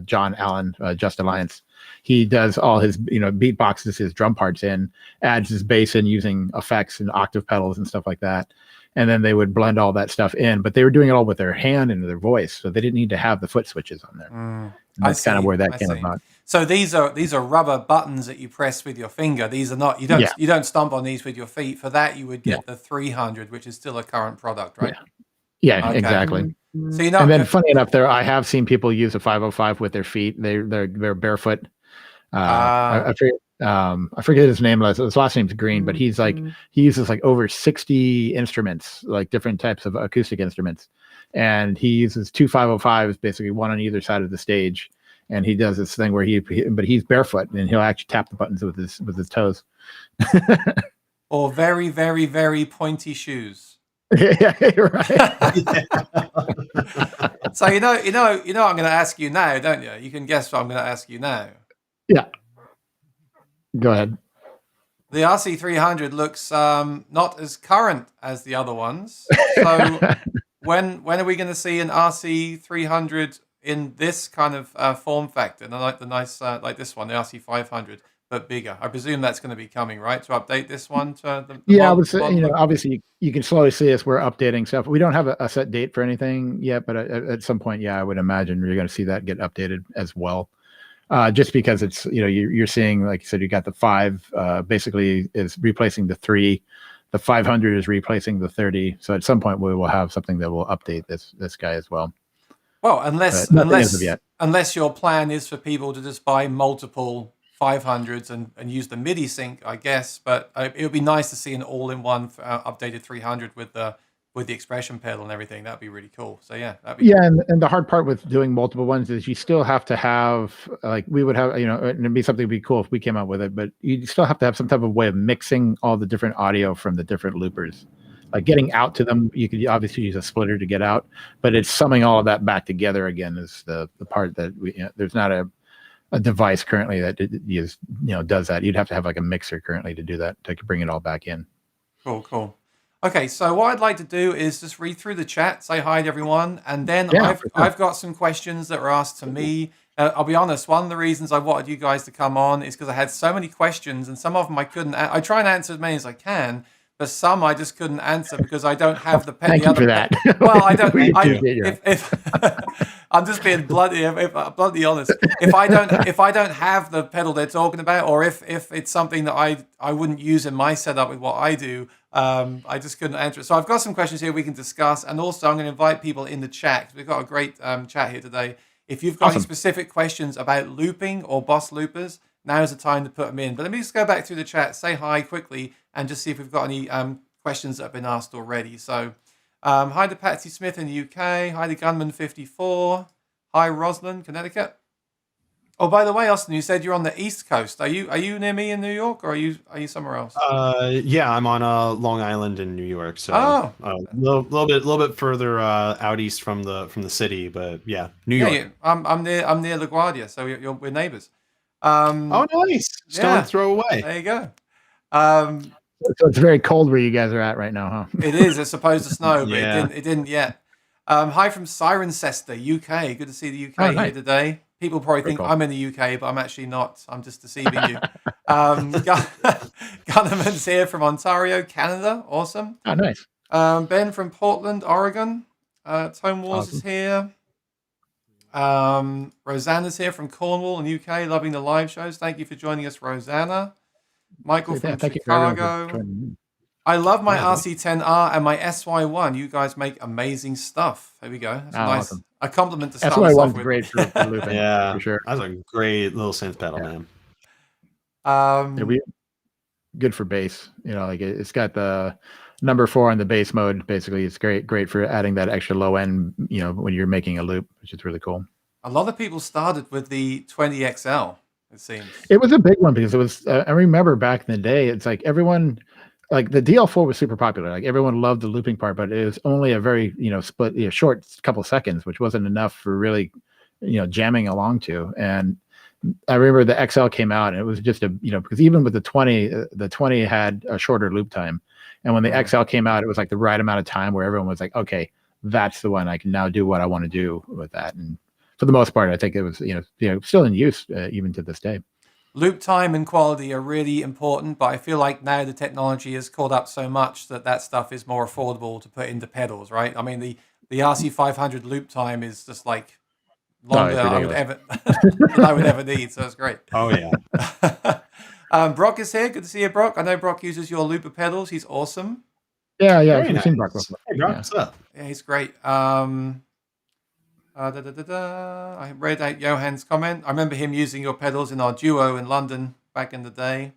John Allen, Just Alliance. He does all his beatboxes, his drum parts in, adds his bass in using effects and octave pedals and stuff like that. And then they would blend all that stuff in, but they were doing it all with their hand and their voice, so they didn't need to have the foot switches on there. That's kind of where that came about. So these are rubber buttons that you press with your finger. These are not, you don't stomp on these with your feet. For that, you would get the 300, which is still a current product, right? Yeah, okay. Exactly. So and then funny enough, I have seen people use a 505 with their feet. They're barefoot. I forget his name. His last name's Green, but he's like he uses like over 60 instruments, like different types of acoustic instruments, and he uses two 505s, basically one on either side of the stage. And he does this thing where but he's barefoot, and he'll actually tap the buttons with his toes. Or very, very, very pointy shoes. Yeah, you're right. So I'm going to ask you now, don't you? You can guess what I'm going to ask you now. Yeah. Go ahead. The RC300 looks not as current as the other ones. So when are we going to see an RC300 in this kind of form factor? And I like the nice like this one, the RC500, but bigger. I presume that's going to be coming, right? To update this one to the I would say, obviously you can slowly see us. We're updating stuff. We don't have a set date for anything yet, but at some point, I would imagine you're going to see that get updated as well. Just because it's, you're seeing, like you said, you got the 5 basically is replacing the 3. The 500 is replacing the 30. So at some point we will have something that will update this guy as well. Well, unless your plan is for people to just buy multiple 500s and use the MIDI sync, I guess. But it would be nice to see an all-in-one updated 300 with the expression pedal and everything. That'd be really cool. So that'd be cool. And the hard part with doing multiple ones is you still have to have, like we would have, and it'd be something that'd be cool if we came out with it, but you still have to have some type of way of mixing all the different audio from the different loopers. Like getting out to them, you could obviously use a splitter to get out, but it's summing all of that back together again is the part that there's not a device currently that does that. You'd have to have like a mixer currently to do that, to bring it all back in. Cool. Okay, so what I'd like to do is just read through the chat, say hi to everyone, and then I've got some questions that were asked to me. I'll be honest, one of the reasons I wanted you guys to come on is because I had so many questions, and some of them I couldn't. I try and answer as many as I can, but some I just couldn't answer because I don't have the Thank you for that. Well, I don't. We I, appreciate your if I'm just being bluntly honest. If I don't have the pedal they're talking about, or if it's something that I wouldn't use in my setup with what I do, I just couldn't answer it. So I've got some questions here we can discuss, and also I'm going to invite people in the chat. We've got a great chat here today. If you've got any specific questions about looping or boss loopers, now's the time to put them in. But let me just go back through the chat, say hi quickly, and just see if we've got any questions that have been asked already. So, hi to Patsy Smith in the UK. Hi to Gunman54. Hi, Roslyn, Connecticut. Oh, by the way, Austin, you said you're on the East Coast. Are you near me in New York, or are you somewhere else? Yeah, I'm on Long Island in New York, so Oh, little bit further out east from the city, but yeah, New York. yeah, I'm near LaGuardia, so we're neighbors. Oh, nice! Stone throw away. There you go. So it's very cold where you guys are at right now, huh? It is. It's supposed to snow, but Yeah. it didn't yet. Hi from Cirencester, UK. Good to see the UK here today. People probably think I'm in the UK, but I'm actually not. I'm just deceiving you. Gunnerman's here from Ontario, Canada. Awesome. Oh, nice. Ben from Portland, Oregon. Tone Wars is here. Rosanna's here from Cornwall in the UK, loving the live shows. Thank you for joining us, Rosanna. Michael from Chicago. I love my RC10R and my SY1. You guys make amazing stuff. There we go. That's nice. Awesome. A compliment to start us off with. Great for looping. Yeah, for sure. That's a great little synth pedal, man. Good for bass. You know, like it's got the number 4 on the bass mode. Basically, it's great for adding that extra low end. You know, when you're making a loop, which is really cool. A lot of people started with the 20XL. It seems it was a big one because it was. I remember back in the day, it's like everyone. Like the DL4 was super popular. Like everyone loved the looping part, but it was only a very, split, short couple seconds, which wasn't enough for really, jamming along to. And I remember the XL came out and it was just because even with the 20 had a shorter loop time. And when the XL came out, it was like the right amount of time where everyone was like, okay, that's the one. I can now do what I want to do with that. And for the most part, I think it was, still in use even to this day. Loop time and quality are really important, but I feel like now the technology has caught up so much that stuff is more affordable to put into pedals, right? I mean, the RC500 loop time is just like longer than I would ever need, so it's great. Oh, yeah. Brock is here. Good to see you, Brock. I know Brock uses your looper pedals. He's awesome. Yeah. I've seen Brock before. Hey, Brock, what's up? Yeah, he's great. I read out Johan's comment. I remember him using your pedals in our duo in London back in the day.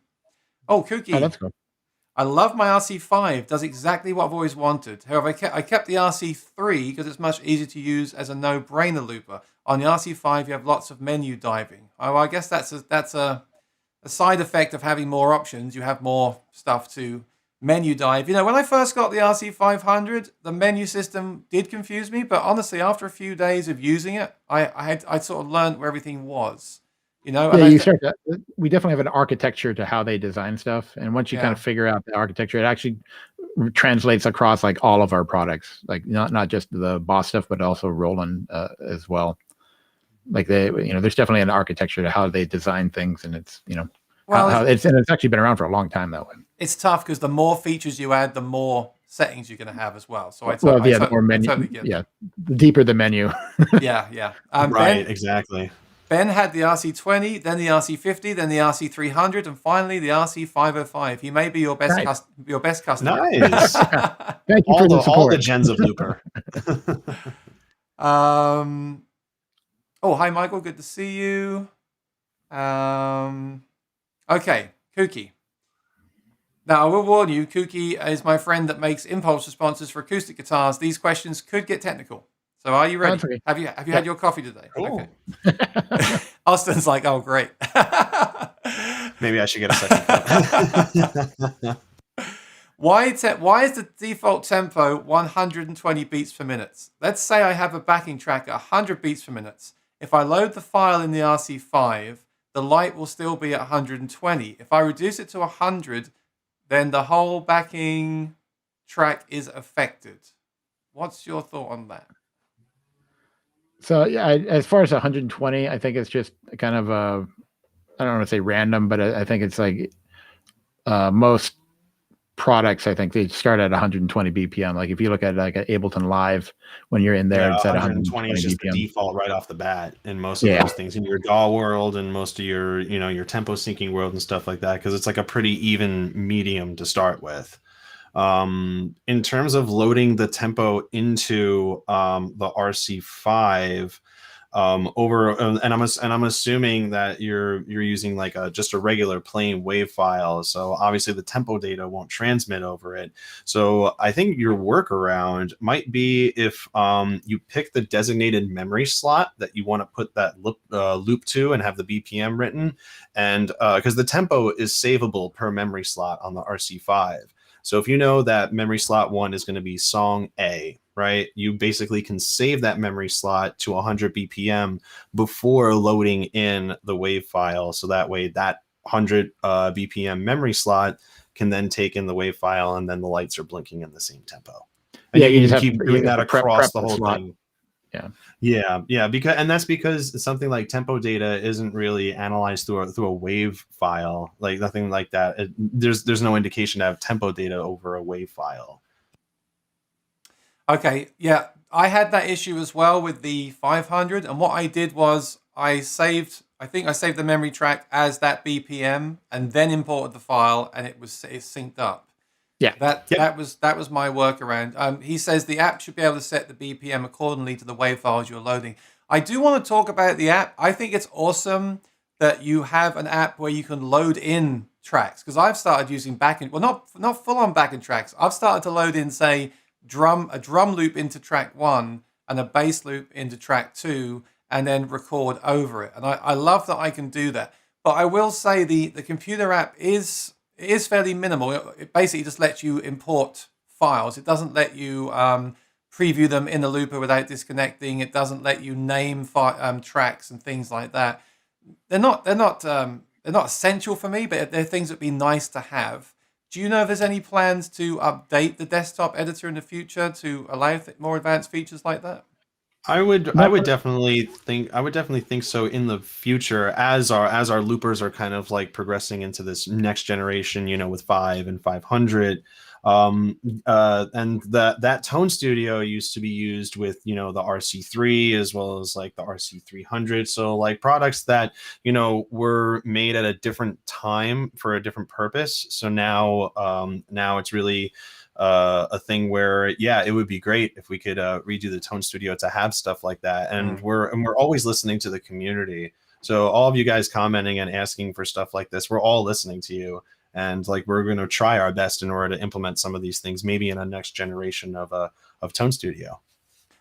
Oh, Kooky. Oh, that's cool. I love my RC5. Does exactly what I've always wanted. However, I kept the RC3 because it's much easier to use as a no-brainer looper. On the RC5, you have lots of menu diving. Oh, I guess that's a side effect of having more options. You have more stuff to menu dive. When I first got the RC500, the menu system did confuse me, but honestly, after a few days of using it, I sort of learned where everything was. Yeah, we definitely have an architecture to how they design stuff, and once you kind of figure out the architecture, it actually translates across like all of our products, like not just the Boss stuff, but also Roland as well. Like there's definitely an architecture to how they design things, and it's it's actually been around for a long time that way. It's tough because the more features you add, the more settings you're going to have as well. So the more menu, the deeper the menu. yeah. Right, exactly. Ben had the RC20, then the RC50, then the RC300, and finally the RC505. He may be your best customer. Nice. Thank you for the support. All the gens of Looper. Oh, hi, Michael. Good to see you. Okay, Kooky. Now, I will warn you, Kooky is my friend that makes impulse responses for acoustic guitars. These questions could get technical. So are you ready? Okay. Have you had your coffee today? Cool. Okay. Austin's like, oh, great. Maybe I should get a second cup. Why is the default tempo 120 beats per minute? Let's say I have a backing track at 100 beats per minute. If I load the file in the RC5, the light will still be at 120. If I reduce it to 100, then the whole backing track is affected. What's your thought on that? So yeah, as far as 120, I think it's just kind of I don't want to say random, but I think it's like most products, I think they start at 120 BPM. Like if you look at like an Ableton Live, when you're in there, Yeah, it's at 120 120 is just the BPM. default right off the bat in most of Yeah. those things in your DAW world and most of your, your tempo syncing world and stuff like that, because it's like a pretty even medium to start with. In terms of loading the tempo into the RC5 and I'm assuming that you're using like just a regular plain wave file, so obviously the tempo data won't transmit over it. So I think your workaround might be if you pick the designated memory slot that you want to put that loop to and have the BPM written, and because the tempo is savable per memory slot on the RC5. So if you know that memory slot 1 is going to be song A, right? You basically can save that memory slot to 100 BPM before loading in the wave file. So that way that 100 BPM memory slot can then take in the wave file, and then the lights are blinking in the same tempo. And Yeah, you just can have keep to, doing that prep across the the whole slot. thing. Yeah. Yeah, because something like tempo data isn't really analyzed through a wave file, like nothing like that. There's no indication to have tempo data over a wave file. Okay, yeah, I had that issue as well with the 500, and what I did was I saved the memory track as that BPM, and then imported the file, and it synced up. Yeah. That was my workaround. He says the app should be able to set the BPM accordingly to the wave files you're loading. I do want to talk about the app. I think it's awesome that you have an app where you can load in tracks, because I've started using not full on backend tracks. I've started to load in, say, a drum loop into track 1 and a bass loop into track 2, and then record over it. And I love that I can do that. But I will say the computer app is fairly minimal. It basically just lets you import files. It doesn't let you preview them in the looper without disconnecting. It doesn't let you name tracks and things like that. They're not essential for me, but they're things that'd be nice to have. Do you know if there's any plans to update the desktop editor in the future to allow more advanced features like that? I would definitely think so in the future, as our loopers are kind of like progressing into this next generation, with 5 and 500. And that Tone Studio used to be used with, the RC3 as well as like the RC300. So like products that, were made at a different time for a different purpose. So now it's really a thing where, yeah, it would be great if we could redo the Tone Studio to have stuff like that. And we're always listening to the community. So all of you guys commenting and asking for stuff like this, we're all listening to you. And like, we're going to try our best in order to implement some of these things, maybe in a next generation of Tone Studio.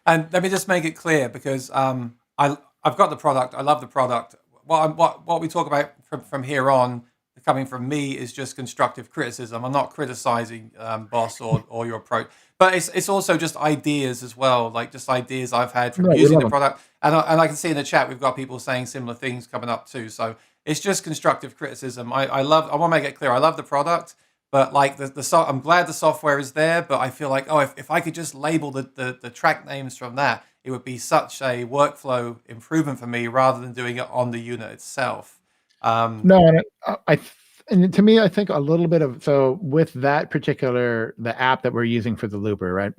And let me just make it clear, because I've got the product. I love the product. What we talk about from here on, coming from me, is just constructive criticism. I'm not criticizing Boss or your approach, but it's also just ideas as well, like just ideas I've had from using the product. And I can see in the chat we've got people saying similar things coming up too. So it's just constructive criticism. I want to make it clear, I love the product, but like I'm glad the software is there, but I feel like, if I could just label the track names from that, it would be such a workflow improvement for me rather than doing it on the unit itself. No, and to me, I think a little bit of, so with that particular, the app that we're using for the looper, right?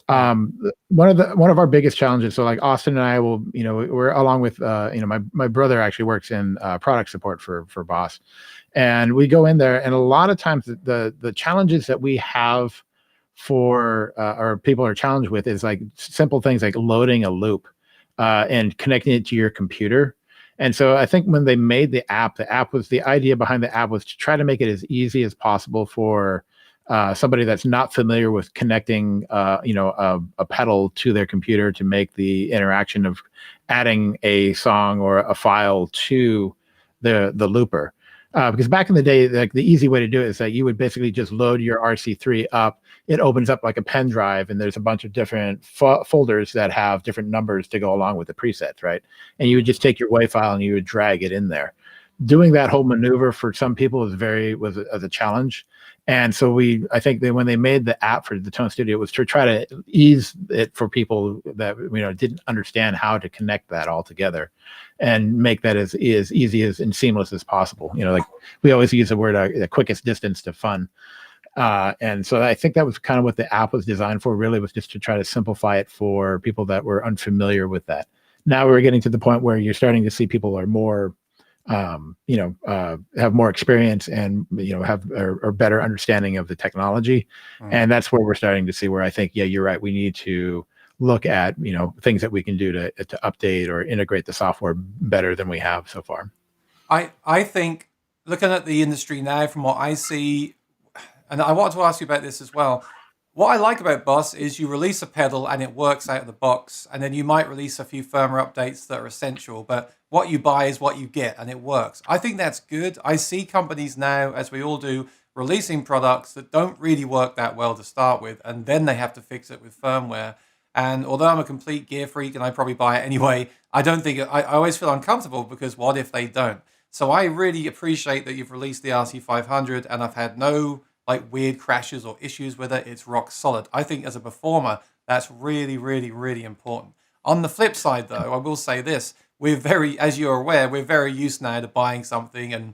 One of our biggest challenges, so like Austin and I will, we're along with, my brother actually works in product support for Boss, and we go in there, and a lot of times the challenges that we have for or people are challenged with is like simple things like loading a loop and connecting it to your computer. And so I think when they made the idea behind the app was to try to make it as easy as possible for somebody that's not familiar with connecting, a pedal to their computer to make the interaction of adding a song or a file to the looper. Because back in the day, like the easy way to do it is that you would basically just load your RC3 up. It opens up like a pen drive, and there's a bunch of different folders that have different numbers to go along with the presets, right? And you would just take your WAV file and you would drag it in there. Doing that whole maneuver for some people was a challenge. And so I think that when they made the app for the Tone Studio, it was to try to ease it for people that didn't understand how to connect that all together, and make that as easy and seamless as possible. Like we always use the word the quickest distance to fun. And so I think that was kind of what the app was designed for, really, was just to try to simplify it for people that were unfamiliar with that. Now we're getting to the point where you're starting to see people are more, have more experience and, have or better understanding of the technology. And that's where we're starting to see where I think, yeah, you're right. We need to look at, things that we can do to update or integrate the software better than we have so far. I think looking at the industry now, from what I see, and I wanted to ask you about this as well. What I like about Boss is you release a pedal and it works out of the box, and then you might release a few firmware updates that are essential, but what you buy is what you get and it works. I think that's good. I see companies now, as we all do, releasing products that don't really work that well to start with, and then they have to fix it with firmware. And although I'm a complete gear freak and I probably buy it anyway, I don't think I always feel uncomfortable because what if they don't? So I really appreciate that you've released the RC500, and I've had no like weird crashes or issues with it. It's rock solid. I think as a performer, that's really, really, really important. On the flip side, though, I will say this: we're very, as you're aware, we're very used now to buying something and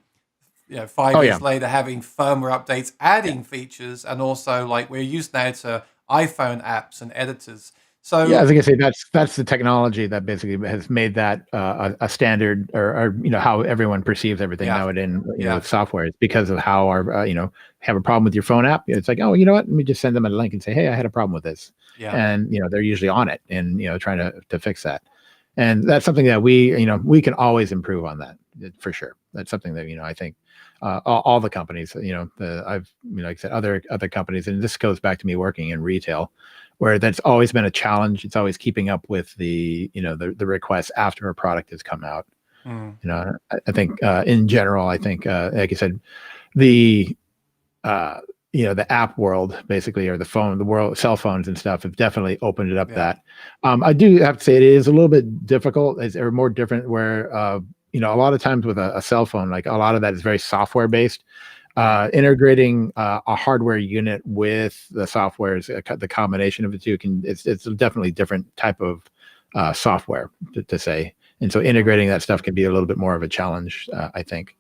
5 years later having firmware updates, adding features, and also like we're used now to iPhone apps and editors. So yeah, I was gonna say that's the technology that basically has made that a standard, or how everyone perceives everything nowadays. With software, it's because of how our have a problem with your phone app. It's like, oh, you know what? Let me just send them a link and say, hey, I had a problem with this, and they're usually on it and trying to fix that. And that's something that we can always improve on that for sure. That's something that I think all the companies, I've like I said, other companies, and this goes back to me working in retail, where that's always been a challenge. It's always keeping up with the requests after a product has come out. I think in general, I think like I said, the the app world basically, or the world, cell phones and stuff, have definitely opened it up. That I do have to say it is a little bit difficult, or more different, where a lot of times with a cell phone, like a lot of that is very software based. Integrating a hardware unit with the software, is the combination of the two it's a definitely different type of software to say, and so integrating that stuff can be a little bit more of a challenge, I think,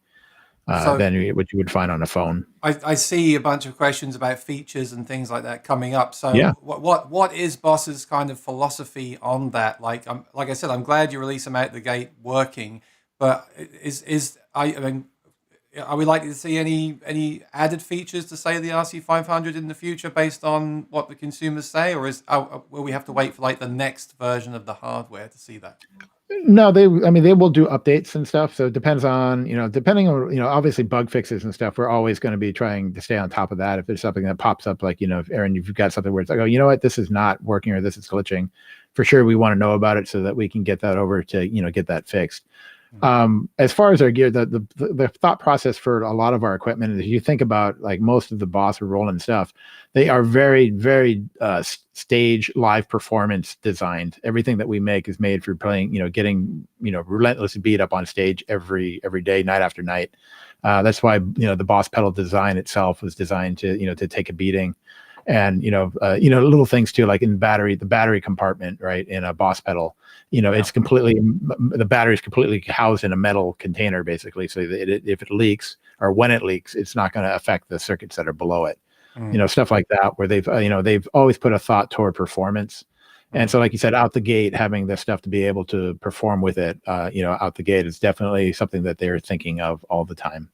than what you would find on a phone. I see a bunch of questions about features and things like that coming up. So what is Boss's kind of philosophy on that? Like I said, I'm glad you release them out the gate working, but are we likely to see any added features to, say, the RC500 in the future based on what the consumers say, or will we have to wait for like the next version of the hardware to see that? No, they will do updates and stuff. So it depends on, depending on, obviously bug fixes and stuff. We're always going to be trying to stay on top of that. If there's something that pops up, like, if Aaron, you've got something where it's like, oh, you know what, this is not working, or this is glitching, for sure we want to know about it so that we can get that over to, get that fixed. As far as our gear, the thought process for a lot of our equipment is, you think about like most of the Boss or Roland stuff, they are very, very stage live performance designed. Everything that we make is made for playing, getting relentlessly beat up on stage every day, night after night. That's why the Boss pedal design itself was designed to to take a beating. And little things too, like in the battery compartment, right, in a Boss pedal, it's completely, the battery is completely housed in a metal container, basically, so that if it leaks, or when it leaks, it's not going to affect the circuits that are below it. Stuff like that, where they've always put a thought toward performance. And so, like you said, out the gate, having this stuff to be able to perform with it, out the gate, is definitely something that they're thinking of all the time.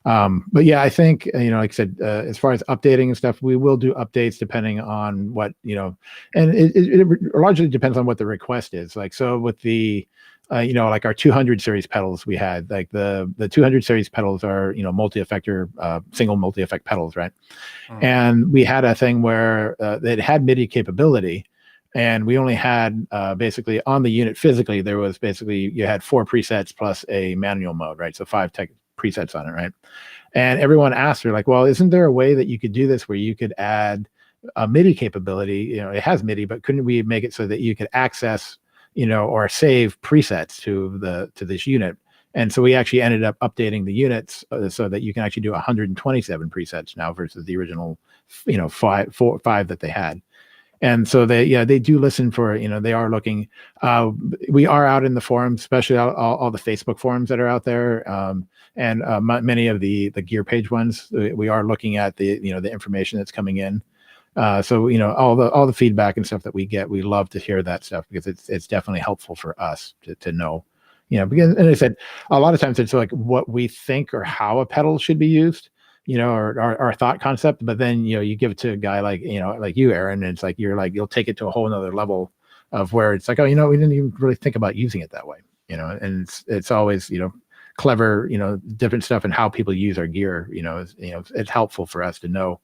But yeah, I think, like I said, as far as updating and stuff, we will do updates depending on what, and it largely depends on what the request is. Like, so with the, like our 200 series pedals, we had like the 200 series pedals are, multi-effector, single multi-effect pedals, right? And we had a thing where it had MIDI capability. And we only had basically on the unit physically, there was basically, you had 4 presets plus a manual mode, right? So 5 presets on it, right? And everyone asked her, like, well, isn't there a way that you could do this where you could add a MIDI capability? It has MIDI, but couldn't we make it so that you could access, or save presets to this unit? And so we actually ended up updating the units so that you can actually do 127 presets now versus the original, 5 that they had. And so they do listen for, they are looking. We are out in the forums, especially all the Facebook forums that are out there, and many of the gear page ones. We are looking at the information that's coming in. So all the feedback and stuff that we get, we love to hear that stuff, because it's definitely helpful for us to know. Because, and I said, a lot of times it's like what we think or how a pedal should be used, or our thought concept. But then, you give it to a guy like you, Aaron, and it's like, you'll take it to a whole nother level of where it's like, oh, we didn't even really think about using it that way, and it's always, clever, different stuff and how people use our gear, it's helpful for us to know,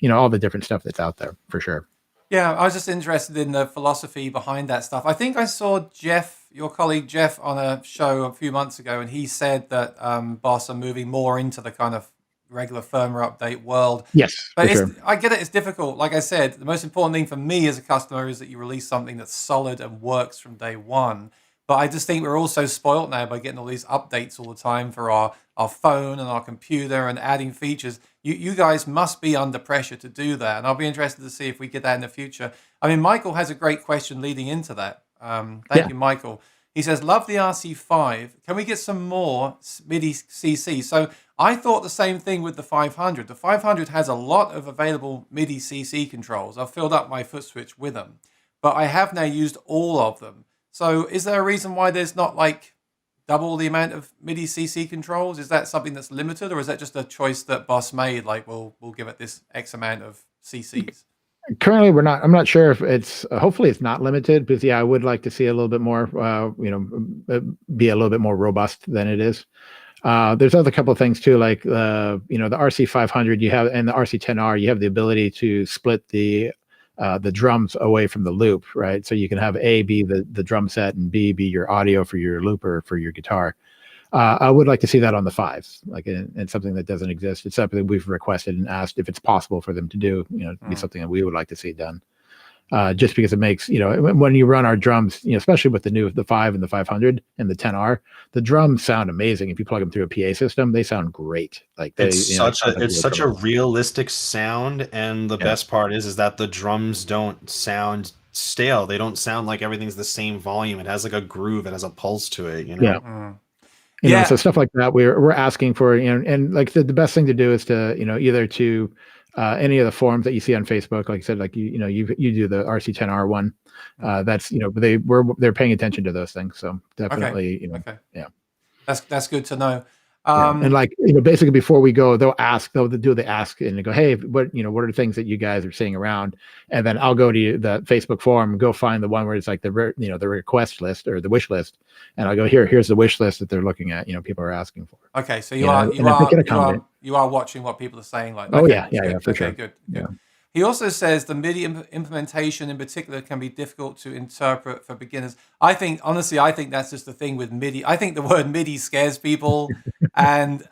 all the different stuff that's out there, for sure. Yeah, I was just interested in the philosophy behind that stuff. I think I saw Jeff, your colleague Jeff, on a show a few months ago, and he said that Boss are moving more into the kind of regular firmware update world. Yes, but for sure. I get it. It's difficult. Like I said, the most important thing for me as a customer is that you release something that's solid and works from day one. But I just think we're all so spoiled now by getting all these updates all the time for our phone and our computer and adding features. You guys must be under pressure to do that. And I'll be interested to see if we get that in the future. I mean, Michael has a great question leading into that. Thank you, Michael. He says, love the RC5. Can we get some more MIDI CC? So I thought the same thing with the 500. The 500 has a lot of available MIDI CC controls. I've filled up my foot switch with them, but I have now used all of them. So is there a reason why there's not like double the amount of MIDI CC controls? Is that something that's limited, or is that just a choice that Boss made? Like, we'll give it this X amount of CCs. Currently, I'm not sure if it's, hopefully it's not limited, because I would like to see a little bit more, be a little bit more robust than it is. There's other couple of things too, like, the RC500 you have, and the RC10R, you have the ability to split the drums away from the loop, right? So you can have A be the drum set and B be your audio for your looper for your guitar. I would like to see that on the 5s, like, and something that doesn't exist. It's something we've requested and asked if it's possible for them to do, to be something that we would like to see done. Just because it makes, when you run our drums, especially with the 5 and the 500 and the 10R, the drums sound amazing. If you plug them through a PA system, they sound great. Like, it's such a realistic sound, and the best part is that the drums don't sound stale. They don't sound like everything's the same volume. It has like a groove. It has a pulse to it. So stuff like that we're asking for, and like the best thing to do is to, either to any of the forums that you see on Facebook, like I said, like you do the RC10R one, that's, they're paying attention to those things. So definitely, That's good to know. And like, basically before we go, they'll do the ask and go, hey, what are the things that you guys are seeing around? And then I'll go to the Facebook forum and go find the one where it's like the request list or the wish list. And I'll go, here's the wish list that they're looking at, people are asking for. Okay. So you are watching what people are saying. Like, oh, okay, yeah, for sure. Good. He also says the MIDI implementation in particular can be difficult to interpret for beginners. Honestly, I think that's just the thing with MIDI. I think the word MIDI scares people, and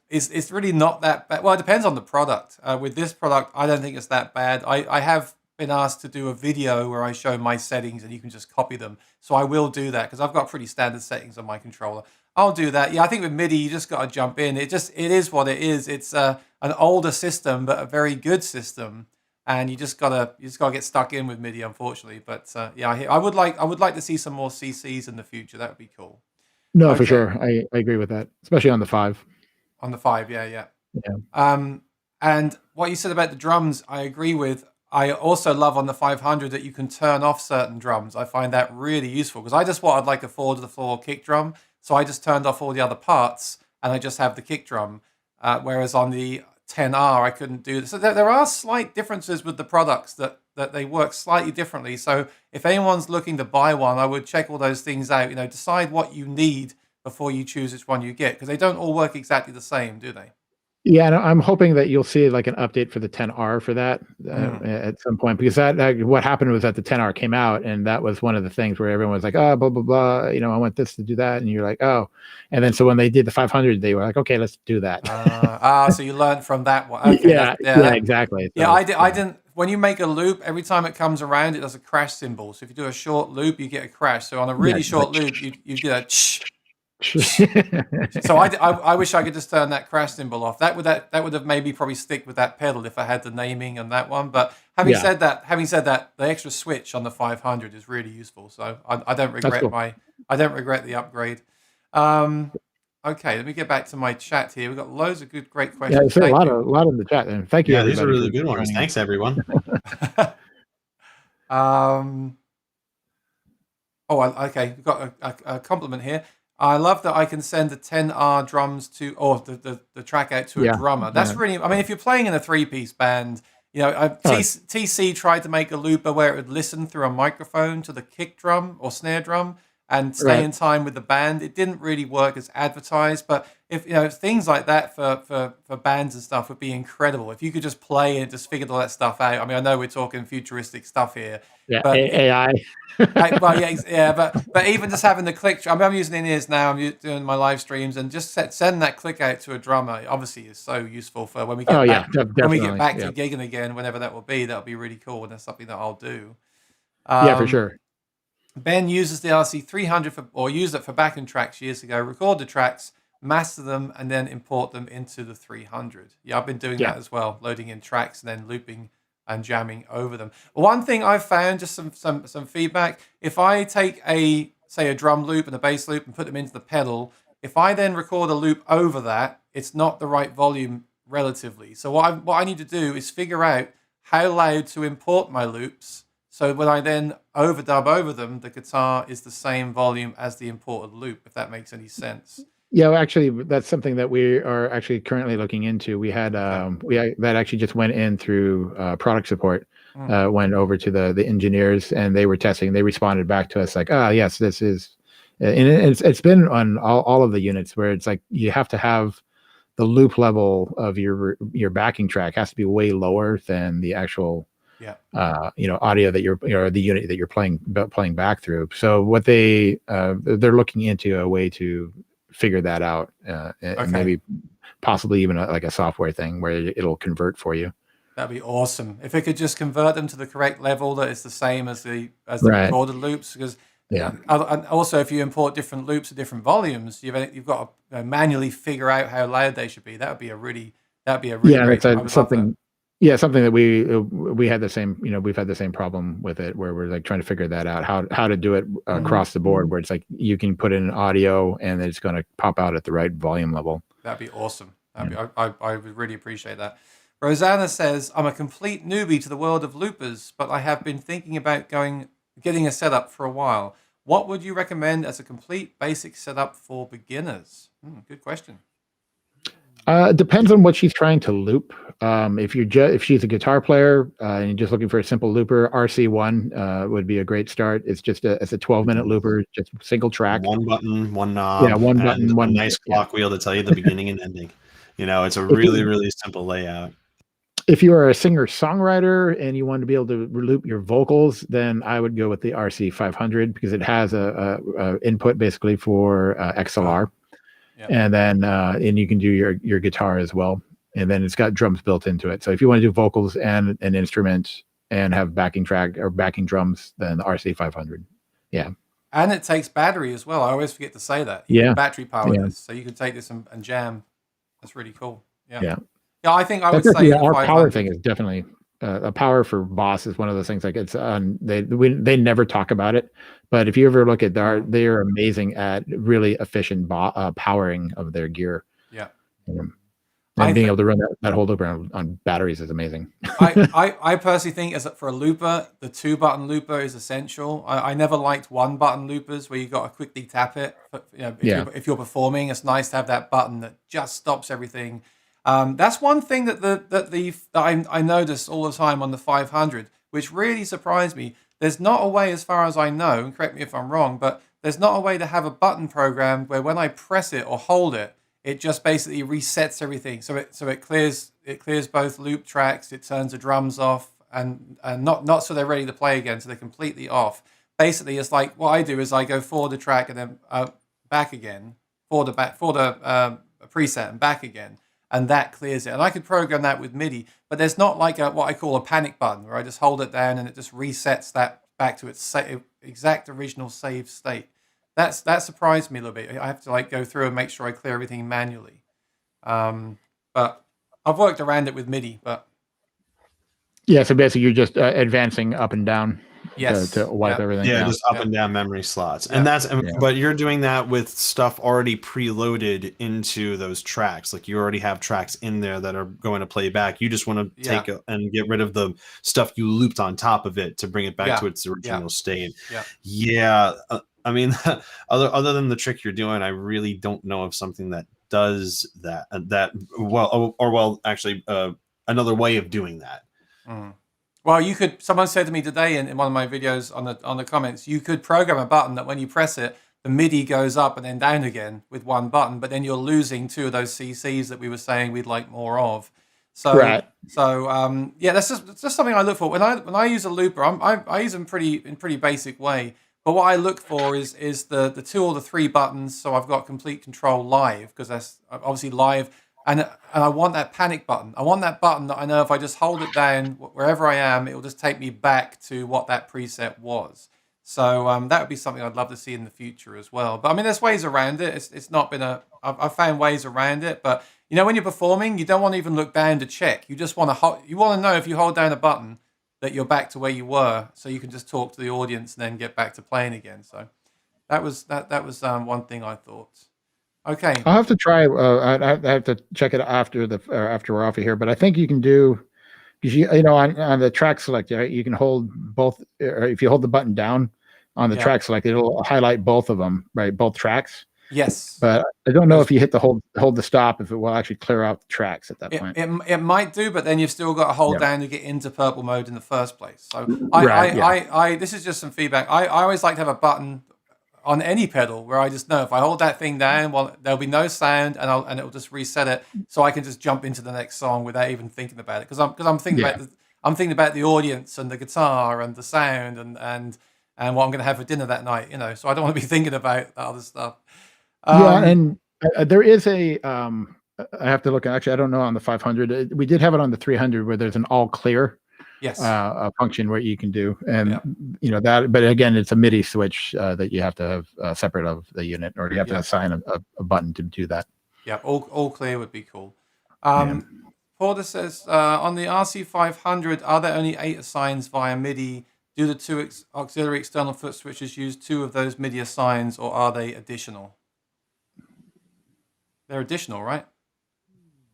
it's really not that bad. Well, it depends on the product. With this product, I don't think it's that bad. I have been asked to do a video where I show my settings, and you can just copy them. So I will do that, because I've got pretty standard settings on my controller. I'll do that. Yeah, I think with MIDI, you just got to jump in. It is what it is. It's an older system, but a very good system. And you just gotta get stuck in with MIDI, unfortunately. But I would like to see some more CCs in the future. That would be cool. No, for sure. I agree with that, especially on the 5. On the 5, yeah. And what you said about the drums, I agree with. I also love on the 500 that you can turn off certain drums. I find that really useful, because I just wanted like a forward to the floor kick drum, so I just turned off all the other parts and I just have the kick drum. Whereas on the 10R, I couldn't do this. So there are slight differences with the products that they work slightly differently. So if anyone's looking to buy one, I would check all those things out. Decide what you need before you choose which one you get, because they don't all work exactly the same, do they? Yeah, and I'm hoping that you'll see like an update for the 10R for that at some point, because that what happened was that the 10R came out, and that was one of the things where everyone was like, oh, blah blah blah, I want this to do that, and you're like, oh, and then so when they did the 500, they were like, okay, let's do that. So you learned from that one. Okay, yeah, exactly. So, I didn't. When you make a loop, every time it comes around, it does a crash symbol. So if you do a short loop, you get a crash. So on a really short loop, you get a ch. So I wish I could just turn that crash cymbal off. That would have made me probably stick with that pedal if I had the naming on that one. But having Yeah. said that, the extra switch on the 500 is really useful. So I don't regret cool. I don't regret the upgrade. Okay, let me get back to my chat here. We've got loads of great Yeah, questions. there's a Thank lot in the chat, and thank you Yeah, these are everybody really for good ones. joining. Thanks, everyone. Okay, we've got a compliment here. I love that I can send the 10R drums to, or the track out to a Yeah, drummer. That's yeah. really, I mean, if you're playing in a 3-piece band, you know, TC tried to make a looper where it would listen through a microphone to the kick drum or snare drum and stay in time with the band. It didn't really work as advertised, but if you know things like that for bands and stuff would be incredible. If you could just play and just figured all that stuff out. I mean, I know we're talking futuristic stuff here, Yeah, but AI. but even just having the click, I mean, I'm using in-ears now. I'm doing my live streams, and just send that click out to a drummer. Obviously, is so useful for when we get back when we get back to gigging again, whenever that will be. That'll be really cool, and that's something that I'll do. Yeah, for sure. Ben uses the RC300 or used it for backing tracks years ago. Record the tracks, master them, and then import them into the 300. Yeah, I've been doing that as well, loading in tracks and then looping and jamming over them. One thing I've found, just some feedback, if I take a drum loop and a bass loop and put them into the pedal, if I then record a loop over that, it's not the right volume relatively. So what I need to do is figure out how loud to import my loops, so when I then overdub over them, the guitar is the same volume as the imported loop, if that makes any sense. Yeah, well, actually, that's something that we are actually currently looking into. We had that actually just went in through product support, went over to the engineers, and they were testing. They responded back to us like, yes, this is, and it's been on all of the units where it's like you have to have the loop level of your backing track has to be way lower than the actual audio that the unit that you're playing back through. So what they're looking into a way to figure that out, and maybe possibly even like a software thing where it'll convert for you. That'd be awesome if it could just convert them to the correct level that is the same as the recorded loops. Because and also if you import different loops at different volumes, you've got to manually figure out how loud they should be. That'd be a really great. Something. Yeah, something that we had the same, we've had the same problem with it where we're like trying to figure that out, how to do it across the board, where it's like you can put in audio and it's going to pop out at the right volume level. That'd be awesome. I would really appreciate that. Rosanna says, I'm a complete newbie to the world of loopers, but I have been thinking about getting a setup for a while. What would you recommend as a complete basic setup for beginners? Good question. It depends on what she's trying to loop. If she's a guitar player and you're just looking for a simple looper, RC1 would be a great start. It's just it's a 12-minute looper, just single track. One button, one knob. Yeah, one button, one nice clock wheel to tell you the beginning and ending. It's a really simple layout. If you are a singer-songwriter and you want to be able to loop your vocals, then I would go with the RC500 because it has a input basically for XLR. And then and you can do your guitar as well, and then it's got drums built into it. So if you want to do vocals and an instrument and have backing track or backing drums, then the RC500. Yeah, and it takes battery as well. I always forget to say that. Battery power this, so you can take this and jam. That's really cool. Yeah. I think I would say our power thing is definitely a power for Boss is one of those things. Like it's they never talk about it, but if you ever look at they are amazing at really efficient powering of their gear. Yeah, and being able to run that whole loop on batteries is amazing. I personally think as for a looper, the 2-button looper is essential. I never liked 1-button loopers where you got to quickly tap it. But, if you're performing, it's nice to have that button that just stops everything. That's one thing that I notice all the time on the 500, which really surprised me. There's not a way, as far as I know, and correct me if I'm wrong, but there's not a way to have a button programmed where when I press it or hold it, it just basically resets everything. So it clears both loop tracks, it turns the drums off, and not so they're ready to play again, so they're completely off. Basically, it's like what I do is I go forward the track and then back again, forward the preset and back again. And that clears it. And I could program that with MIDI, but there's not like what I call a panic button where I just hold it down and it just resets that back to its exact original save state. that surprised me a little bit. I have to like go through and make sure I clear everything manually. But I've worked around it with MIDI. But Yeah, so basically you're just advancing up and down yes, to wipe everything. Yeah, Yeah, just up and down memory slots. Yeah. And that's Yeah. but you're doing that with stuff already preloaded into those tracks. Like you already have tracks in there that are going to play back. You just want to take and get rid of the stuff you looped on top of it to bring it back to its original state. Yeah. I mean, other than the trick you're doing, I really don't know of something that does that actually another way of doing that. Well, you could. Someone said to me today in one of my videos on the comments, you could program a button that when you press it, the MIDI goes up and then down again with one button, but then you're losing 2 of those CCs that we were saying we'd like more of. So, yeah, that's just something I look for when I use a looper. I use them in pretty basic way. But what I look for is the 2 or the 3 buttons, so I've got complete control live, because that's obviously live. And I want that panic button. I want that button that I know if I just hold it down wherever I am, it will just take me back to what that preset was. So that would be something I'd love to see in the future as well. But I mean, there's ways around it. It's not been I've found ways around it. But you know, when you're performing, you don't want to even look down to check. You just want to know if you hold down a button that you're back to where you were, so you can just talk to the audience and then get back to playing again. So that was one thing I thought. Okay, I'll have to try. I have to check it after we're off of here. But I think you can do, because you know on the track select, right, you can hold both. Or if you hold the button down on the track select, it'll highlight both of them, right? Both tracks. Yes. But I don't know if you hit the hold the stop, if it will actually clear out the tracks at that point. It might do, but then you've still got to hold down to get into purple mode in the first place. So this is just some feedback. I always like to have a button on any pedal where I just know if I hold that thing down, well, there'll be no sound, and it'll just reset it, so I can just jump into the next song without even thinking about it, because I'm thinking about the audience and the guitar and the sound and what I'm going to have for dinner that night, you know. So I don't want to be thinking about that other stuff. And there is a I have to look. Actually, I don't know on the 500. We did have it on the 300 where there's an all clear. Yes. A function where you can do, and you know that, but again, it's a MIDI switch that you have to have separate of the unit, or you have to assign a button to do that. Yeah, all clear would be cool. Porter says on the RC500, are there only 8 assigns via MIDI? Do the 2 auxiliary external foot switches use 2 of those MIDI assigns, or are they additional? They're additional, right?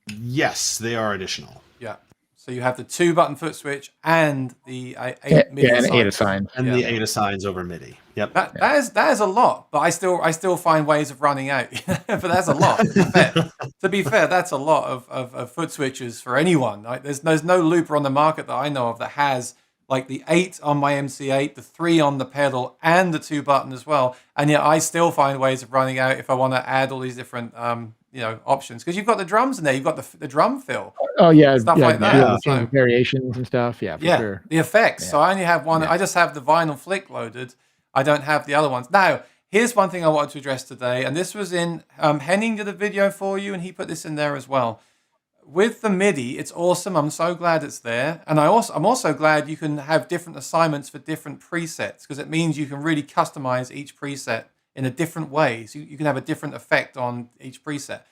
Yes, they are additional. Yeah. So you have the 2 button foot switch and the 8 MIDI assigns. 8 assigns. And the 8 assigns over MIDI. Yep. That is a lot, but I still find ways of running out. But that's a lot. To be fair, that's a lot of foot switches for anyone. Like, there's no looper on the market that I know of that has like the 8 on my MC8, the 3 on the pedal, and the 2 button as well. And yet I still find ways of running out if I want to add all these different options, because you've got the drums in there, you've got the drum fill. Oh yeah, stuff like that. So, variations and stuff. Yeah, for sure. The effects. Yeah. So I only have one. I just have the vinyl flick loaded. I don't have the other ones. Now, here's one thing I wanted to address today, and this was in Henning did a video for you, and he put this in there as well. With the MIDI, it's awesome. I'm so glad it's there, and I'm also glad you can have different assignments for different presets, because it means you can really customize each preset in a different way. So you can have a different effect on each preset.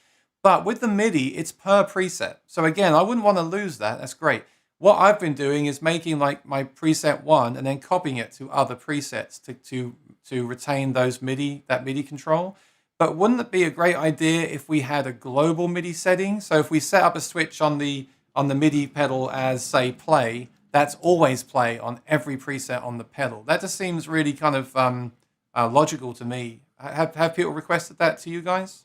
But with the MIDI, it's per preset. So again, I wouldn't want to lose that. That's great. What I've been doing is making like my preset 1 and then copying it to other presets to retain that MIDI control. But wouldn't it be a great idea if we had a global MIDI setting? So if we set up a switch on the MIDI pedal as, say, play, that's always play on every preset on the pedal. That just seems really kind of logical to me. Have people requested that to you guys?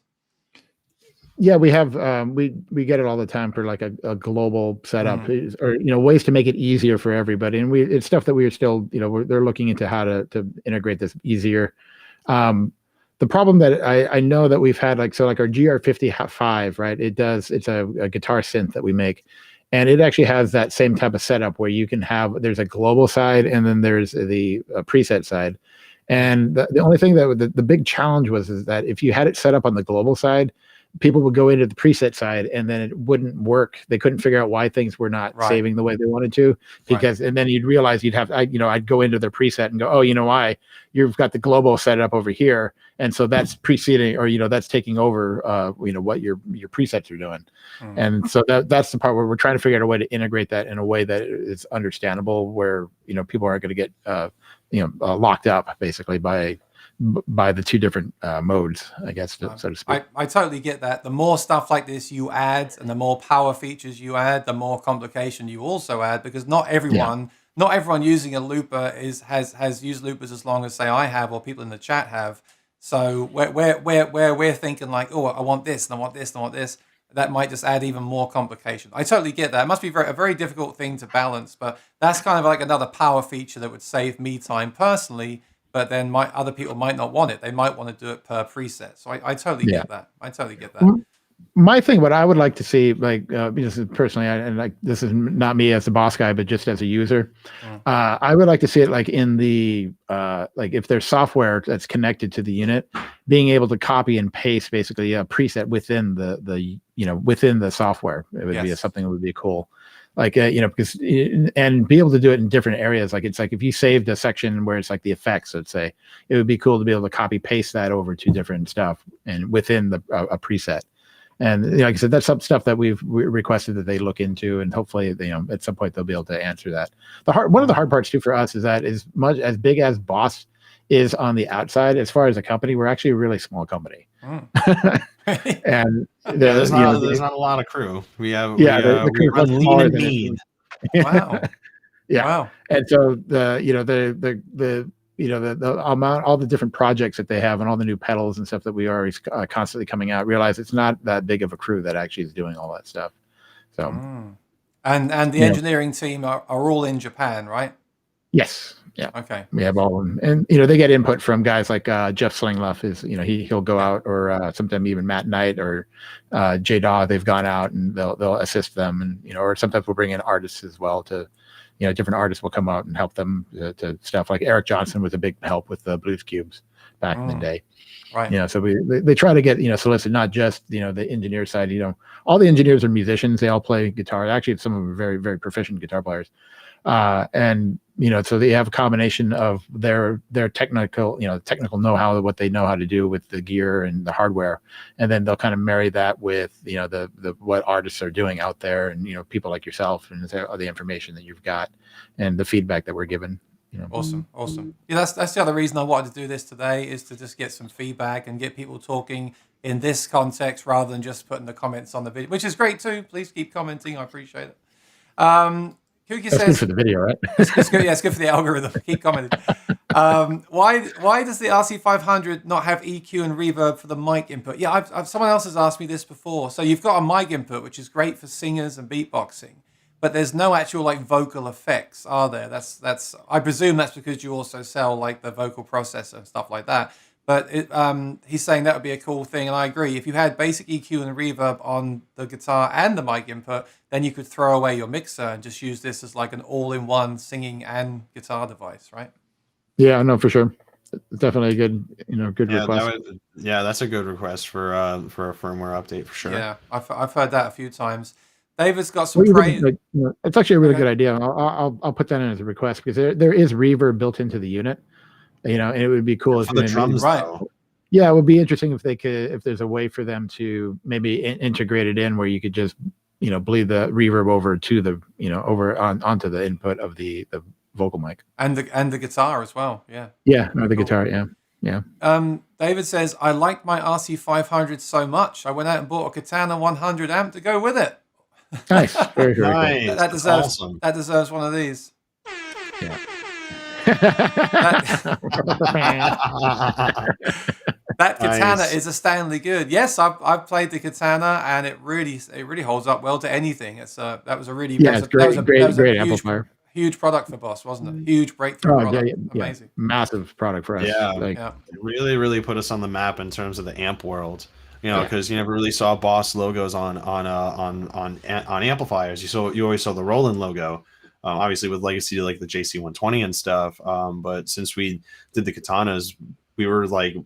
Yeah, we have. We get it all the time for like a global setup, or ways to make it easier for everybody. And it's stuff that we are still, they're looking into how to integrate this easier. The problem that I know that we've had, like our GR55, right? It's a guitar synth that we make, and it actually has that same type of setup where you can there's a global side and then there's the preset side. And the only thing that the big challenge is that if you had it set up on the global side, people would go into the preset side and then it wouldn't work. They couldn't figure out why things were not saving the way they wanted to, because and then you'd realize you'd have I'd go into their preset and go, oh, you know why? You've got the global set up over here, and so that's preceding, or that's taking over what your presets are doing. And so that's the part where we're trying to figure out a way to integrate that in a way that is understandable, where people aren't going to get locked up basically by the two different modes, I guess, so to speak. I totally get that. The more stuff like this you add, and the more power features you add, the more complication you also add, because not everyone using a looper has used loopers as long as, say, I have, or people in the chat have. So where we're thinking like, oh, I want this and I want this and I want this, that might just add even more complication. I totally get that. It must be a very difficult thing to balance, but that's kind of like another power feature that would save me time personally. But then other people might not want it. They might want to do it per preset. So I totally get that. I totally get that. My thing, what I would like to see, like just personally, and like this is not me as a boss guy, but just as a user, I would like to see it like in the like if there's software that's connected to the unit, being able to copy and paste basically a preset within the within the software. It would be something that would be cool. Like, because and be able to do it in different areas. Like, it's like if you saved a section where it's like the effects, let's say, it would be cool to be able to copy paste that over to different stuff and within a preset. And like I said, that's some stuff that we've requested that they look into, and hopefully, at some point they'll be able to answer that. One of the hard parts too for us is that as big as Boss is on the outside, as far as a company, we're actually a really small company. And there's not a lot of crew. We run lean and mean. Wow. Wow. And so the amount, all the different projects that they have and all the new pedals and stuff that we are constantly coming out, realize it's not that big of a crew that actually is doing all that stuff. So, and the engineering team are all in Japan, right? Yes. Yeah. Okay. We have all of them, and they get input from guys like Jeff Slingluff is he'll go out, or sometimes even Matt Knight or Jay Daw. They've gone out and they'll assist them, and or sometimes we'll bring in artists as well to different artists will come out and help them to stuff. Like Eric Johnson was a big help with the Blues Cubes back in the day. Right. So they try to get solicit not just the engineer side. All the engineers are musicians. They all play guitar. Actually, some of them are very, very proficient guitar players. And so they have a combination of their technical know-how of what they know how to do with the gear and the hardware, and then they'll kind of marry that with the what artists are doing out there, and people like yourself, and the information that you've got and the feedback that we're given. Awesome. Yeah, that's the other reason I wanted to do this today, is to just get some feedback and get people talking in this context rather than just putting the comments on the video, which is great too. Please keep commenting. I appreciate it. Kuki says, good for the video, right? It's good. Yeah, it's good for the algorithm. Keep commenting. Why does the RC500 not have EQ and reverb for the mic input? Yeah, someone else has asked me this before. So you've got a mic input, which is great for singers and beatboxing, but there's no actual like vocal effects, are there? That's I presume that's because you also sell like the vocal processor and stuff like that. But he's saying that would be a cool thing, and I agree. If you had basic EQ and reverb on the guitar and the mic input, then you could throw away your mixer and just use this as like an all-in-one singing and guitar device, right? Yeah, no, for sure. Definitely a good request. That's a good request for a firmware update for sure. Yeah, I've heard that a few times. David's got some praise. It's actually a really good idea. I'll put that in as a request, because there is reverb built into the unit. And it would be cool for the drums, right? Yeah, it would be interesting if there's a way for them to maybe integrate it in where you could just bleed the reverb over to the onto the input of the vocal mic and the guitar as well. Yeah. Yeah, the guitar. Yeah. David says, I like my RC500 so much, I went out and bought a Katana 100 amp to go with it. Nice. Very, very nice. Cool. That deserves one of these. Yeah. That Katana is astoundingly good. Yes, I've played the Katana, and it really holds up well to anything. That was a really great amplifier. Huge product for Boss, wasn't it? Huge breakthrough product. Amazing. Massive product for us. It really, really put us on the map in terms of the amp world. Because you never really saw Boss logos on amplifiers. You always saw the Roland logo. Obviously with legacy like the JC120 and stuff. But since we did the Katanas, we were like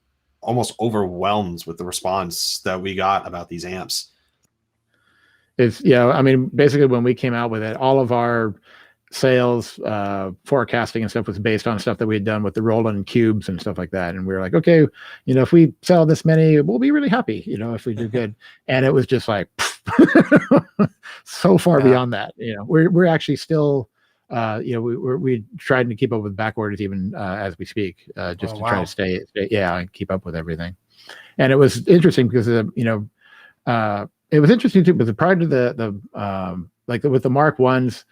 almost overwhelmed with the response that we got about these amps. I mean, basically when we came out with it, all of our sales forecasting and stuff was based on stuff that we had done with the Roland cubes and stuff like that. And we were like, okay, if we sell this many, we'll be really happy, if we do good. And it was just like so far beyond that. We're actually still we tried to keep up with back orders even as we speak, just to try to stay and keep up with everything. And it was interesting because it was interesting too, because prior to the like with the Mark Ones,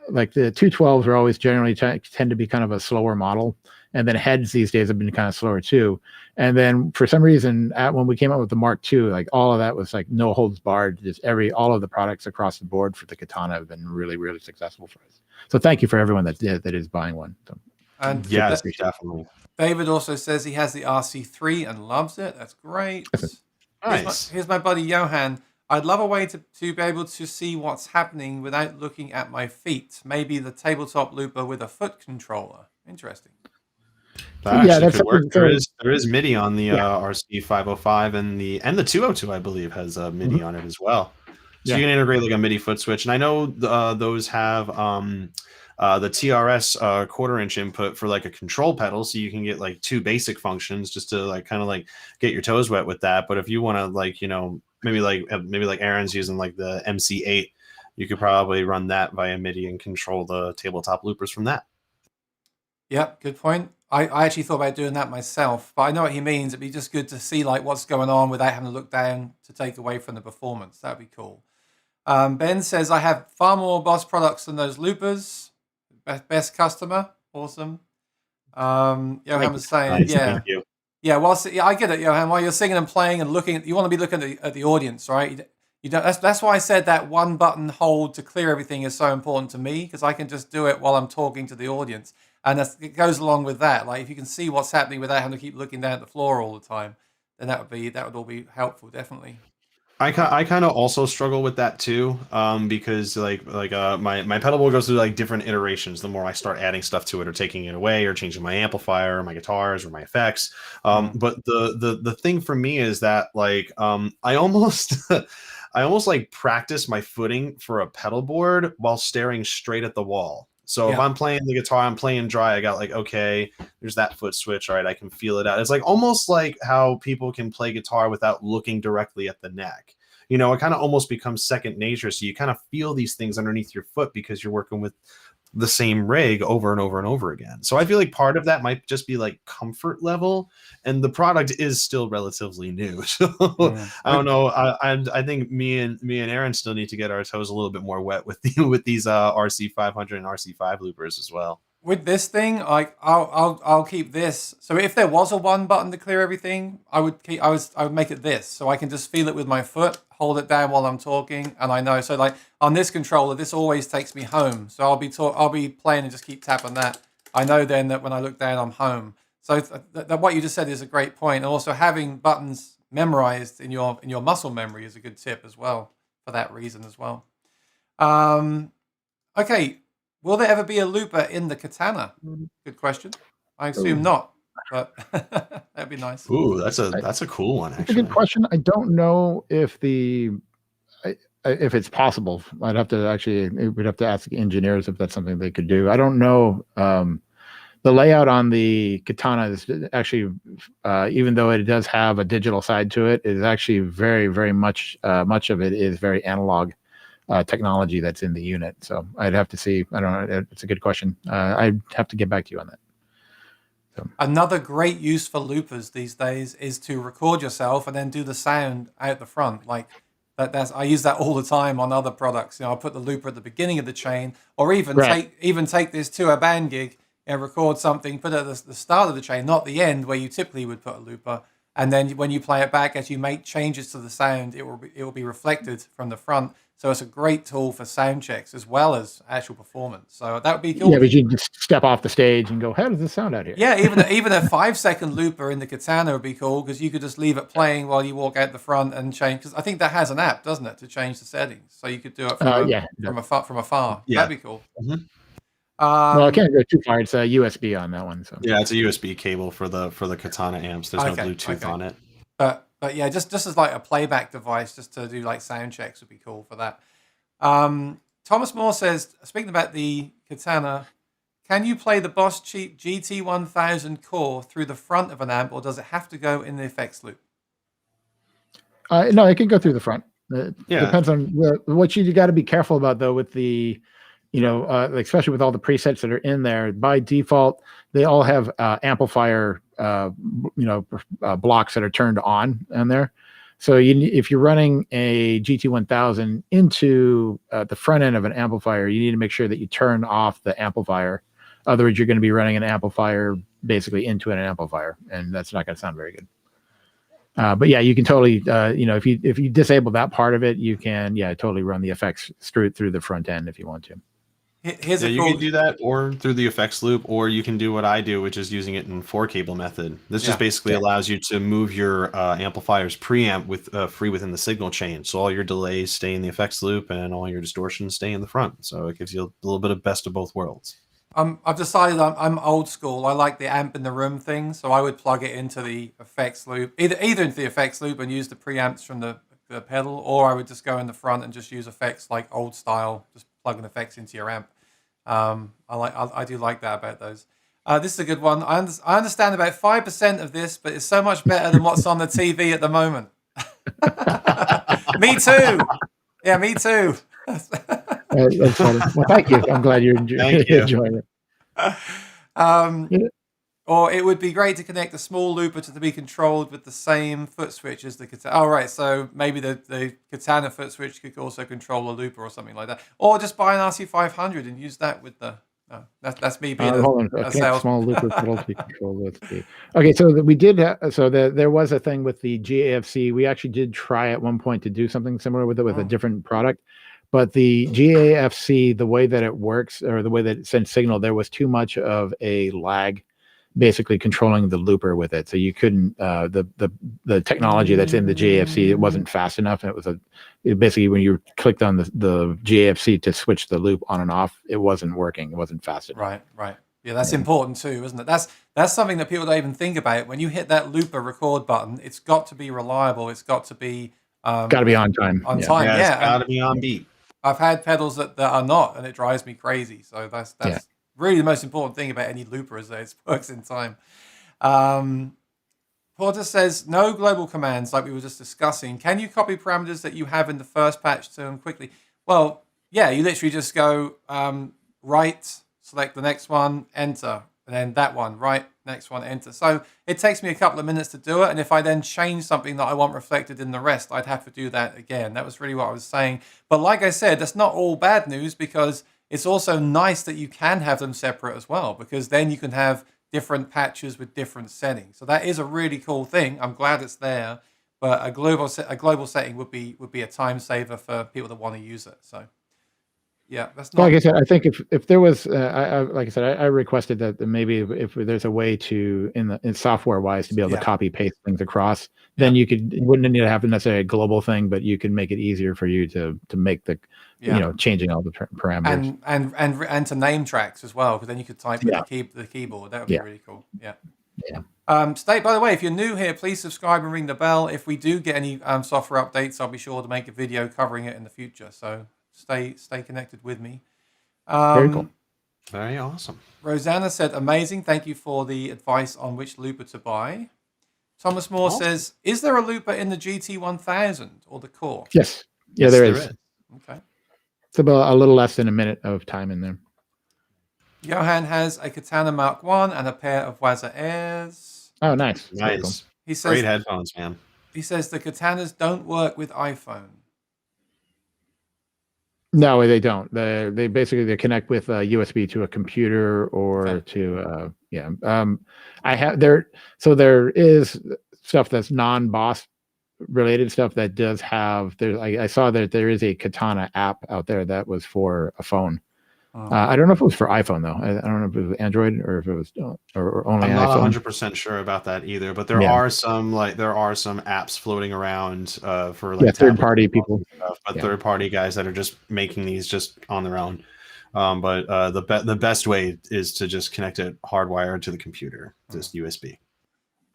like the 212s are always generally tend to be kind of a slower model, and then heads these days have been kind of slower too. And then for some reason, when we came out with the Mark II, like all of that was like no holds barred. Just all of the products across the board for the Katana have been really, really successful for us. So thank you for everyone that is buying one. So, and yes, definitely. David also says he has the RC3 and loves it. That's great. Nice. Here's my buddy Johan. I'd love a way to be able to see what's happening without looking at my feet. Maybe the tabletop looper with a foot controller. Interesting. That actually could work. There is MIDI on the RC505 and the 202, I believe, has MIDI on it as well. So you can integrate like a MIDI foot switch. And I know those have the TRS quarter-inch input for like a control pedal, so you can get like two basic functions just to like kind of like get your toes wet with that. But if you want to like maybe like Aaron's using like the MC8, you could probably run that via MIDI and control the tabletop loopers from that. Yep, good point. I actually thought about doing that myself, but I know what he means. It'd be just good to see like what's going on without having to look down to take away from the performance. That'd be cool. Ben says, I have far more Boss products than those loopers. Best customer. Awesome. Johan was saying, nice, thank you. Yeah, I get it, Johan. While you're singing and playing and looking, you want to be looking at the audience, right? You don't. That's why I said that one button hold to clear everything is so important to me, because I can just do it while I'm talking to the audience, and it goes along with that. Like if you can see what's happening without having to keep looking down at the floor all the time, then that would all be helpful, definitely. I kind of also struggle with that too, because my pedal board goes through like different iterations. The more I start adding stuff to it, or taking it away, or changing my amplifier, or my guitars, or my effects. But the thing for me is that like I almost I almost like practice my footing for a pedal board while staring straight at the wall. So if I'm playing the guitar, I'm playing dry, I got like, okay, there's that foot switch. All right, I can feel it out. It's like almost like how people can play guitar without looking directly at the neck. It kind of almost becomes second nature. So you kind of feel these things underneath your foot because you're working with the same rig over and over and over again. So I feel like part of that might just be like comfort level, and the product is still relatively new. So I don't know. I think me and Aaron still need to get our toes a little bit more wet with these RC500 and RC5 loopers as well. With this thing, like I'll keep this. So if there was a one button to clear everything, I would make it this, so I can just feel it with my foot, hold it down while I'm talking, and I know. So like on this controller, this always takes me home. So I'll be playing and just keep tapping that. I know then that when I look down, I'm home. So what you just said is a great point. And also having buttons memorized in your muscle memory is a good tip as well for that reason as well. Okay. Will there ever be a looper in the Katana? Good question. I assume not, but that'd be nice. Ooh, that's a cool one. Actually, that's a good question. I don't know if it's possible. We'd have to ask engineers if that's something they could do. I don't know. The layout on the Katana is actually, even though it does have a digital side to it, is actually very, very much of it is very analog. Technology that's in the unit. So I'd have to see. I don't know. It's a good question. I'd have to get back to you on that. So. Another great use for loopers these days is to record yourself and then do the sound out the front. Like I use that all the time on other products. I'll put the looper at the beginning of the chain, or even take this to a band gig and record something, put it at the start of the chain, not the end where you typically would put a looper. And then when you play it back, as you make changes to the sound, it will be reflected from the front. So it's a great tool for sound checks as well as actual performance. So that would be cool. Yeah, but you just step off the stage and go, how does this sound out here? Yeah, even a 5-second looper in the Katana would be cool, because you could just leave it playing while you walk out the front and change. Because I think that has an app, doesn't it, to change the settings? So you could do it from afar. Yeah. That'd be cool. Mm-hmm. Well, I can't go too far. It's a USB on that one. So Yeah, it's a USB cable for the Katana amps. There's no Bluetooth on it. But yeah, just as like a playback device, just to do like sound checks would be cool for that. Thomas Moore says, speaking about the Katana, can you play the Boss Cheap GT1000 core through the front of an amp, or does it have to go in the effects loop? No, it can go through the front. Depends on what you got to be careful about though with the, especially with all the presets that are in there. By default, they all have amplifier, blocks that are turned on there. So if you're running a GT1000 into the front end of an amplifier, you need to make sure that you turn off the amplifier. Otherwise, you're going to be running an amplifier basically into an amplifier, and that's not going to sound very good. But yeah, you can totally, if you disable that part of it, you can, totally run the effects through the front end if you want to. You can do that, or through the effects loop, or you can do what I do, which is using it in 4-cable method. This just basically allows you to move your amplifier's preamp with free within the signal chain. So all your delays stay in the effects loop, and all your distortions stay in the front. So it gives you a little bit of best of both worlds. I've decided I'm old school. I like the amp in the room thing, so I would plug it into the effects loop, either into the effects loop and use the preamps from the pedal, or I would just go in the front and just use effects like old style, just plugging effects into your amp. I do like that about those. This is a good one. I understand about 5% of this, but it's so much better than what's on the TV at the moment. Me too. Yeah, me too. That's funny. Well, thank you. I'm glad you're enjoying it. Or it would be great to connect a small looper to be controlled with the same foot switch as the Katana. Oh, right. So maybe the Katana foot switch could also control a looper or something like that. Or just buy an RC500 and use that with the... No, that's me being a small looper pedal to control with the... Okay, so we did... there was a thing with the GAFC. We actually did try at one point to do something similar with it with a different product. But the GAFC, the way that it works, or the way that it sends signal, there was too much of a lag basically controlling the looper with it. So you couldn't, the technology that's in the GAFC, it wasn't fast enough. And basically when you clicked on the GAFC to switch the loop on and off, it wasn't working. It wasn't fast enough. Right. Yeah, that's important too, isn't it? That's something that people don't even think about. When you hit that looper record button, it's got to be reliable. It's got to be... got to be on time. On time, yeah. It's got to be on beat. I've had pedals that are not, and it drives me crazy. So that's really the most important thing about any looper is that it works in time. Porter says, no global commands like we were just discussing. Can you copy parameters that you have in the first patch to them quickly? Well, yeah, you literally just go right, select the next one, enter, and then that one, right, next one, enter. So it takes me a couple of minutes to do it, and if I then change something that I want reflected in the rest, I'd have to do that again. That was really what I was saying. But like I said, that's not all bad news, because it's also nice that you can have them separate as well, because then you can have different patches with different settings. So that is a really cool thing. I'm glad it's there, but a global setting would be a time saver for people that want to use it. So yeah, that's not... Like I said, I think if there was, I requested that maybe if there's a way to in software wise to be able to copy paste things across, then you wouldn't need to have necessarily a global thing, but you can make it easier for you to make the changing all the parameters and to name tracks as well, because then you could type with the keyboard. That would be really cool. Yeah. By the way, if you're new here, please subscribe and ring the bell. If we do get any software updates, I'll be sure to make a video covering it in the future. So stay connected with me. Very cool. Very awesome. Rosanna said, amazing. Thank you for the advice on which looper to buy. Thomas Moore says, is there a looper in the GT1000 or the core? Yes. Yeah, there is. Okay. It's about a little less than a minute of time in there. Johan has a Katana Mark 1 and a pair of Waza Airs. Oh, nice. Nice. Cool. He says, great headphones, man. He says the Katanas don't work with iPhone. No, they don't. They basically connect with USB to a computer or to I have there. So there is stuff that's non-Boss related stuff that does have there. I saw that there is a Katana app out there that was for a phone. I don't know if it was for iPhone though. I don't know if it was Android or if it was or only iPhone. I'm not 100% sure about that either. But there are some apps floating around for like third party people, stuff, but third party guys that are just making these just on their own. But the best way is to just connect it hardwired to the computer, just USB.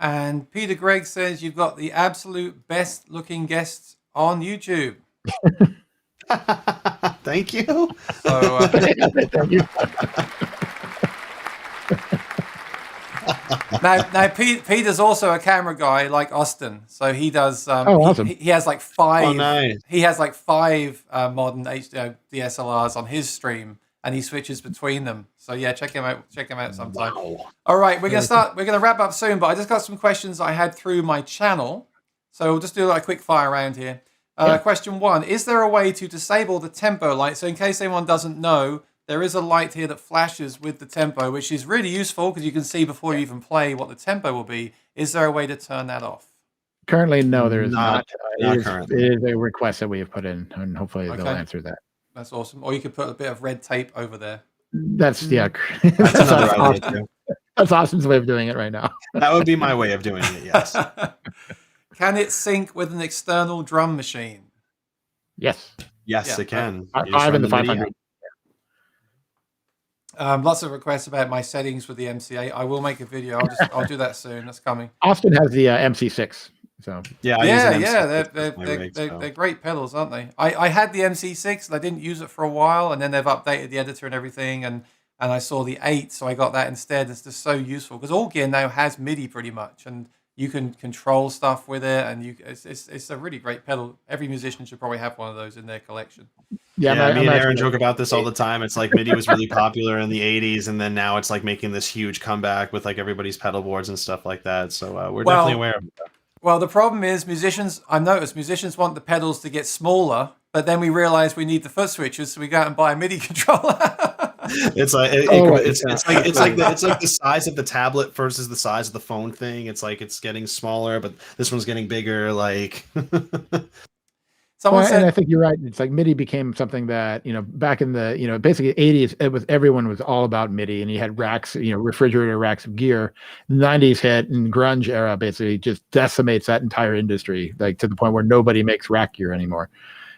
And Peter Gregg says you've got the absolute best looking guests on YouTube. Thank you. So, Thank you. now Peter's also a camera guy like Austin, so he does. Awesome. He has like 5. Oh, nice. He has like 5 modern DSLRs on his stream, and he switches between them. So yeah, check him out. Check him out sometime. Wow. All right, we're gonna wrap up soon, but I just got some questions I had through my channel, so we'll just do like a quick fire round here. Question 1: is there a way to disable the tempo light? So in case anyone doesn't know, there is a light here that flashes with the tempo, which is really useful because you can see before you even play what the tempo will be. Is there a way to turn that off? Currently, no, there is not. It is a request that we have put in, and hopefully they'll answer that. That's awesome. Or you could put a bit of red tape over there. That's That's another idea too. That's Austin's way of doing it right now. That would be my way of doing it. Yes. Can it sync with an external drum machine? Yes. Yes, it can. 5 and the 500. Lots of requests about my settings with the MCA. I will make a video. I'll do that soon. That's coming. Austin has the MC6. So they're great pedals, aren't they? I had the MC6 and I didn't use it for a while, and then they've updated the editor and everything, and I saw the 8, so I got that instead. It's just so useful because all gear now has MIDI pretty much, and you can control stuff with it, and it's a really great pedal. Every musician should probably have one of those in their collection. Yeah, me and Aaron joke about this all the time. It's like MIDI was really popular in the 80s, and then now it's like making this huge comeback with like everybody's pedal boards and stuff like that. So we're definitely aware of that. Well, the problem is I've noticed musicians want the pedals to get smaller, but then we realize we need the foot switches, so we go out and buy a MIDI controller. It's like it's like the size of the tablet versus the size of the phone thing. It's like it's getting smaller, but this one's getting bigger. Like Someone said, and I think you're right. It's like MIDI became something that, back in the, basically 80s, everyone was all about MIDI, and you had racks, refrigerator racks of gear. The 90s hit, and grunge era basically just decimates that entire industry, like to the point where nobody makes rack gear anymore.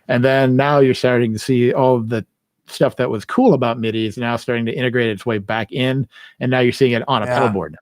And then now you're starting to see all of the stuff that was cool about MIDI is now starting to integrate its way back in, and now you're seeing it on a pedal board.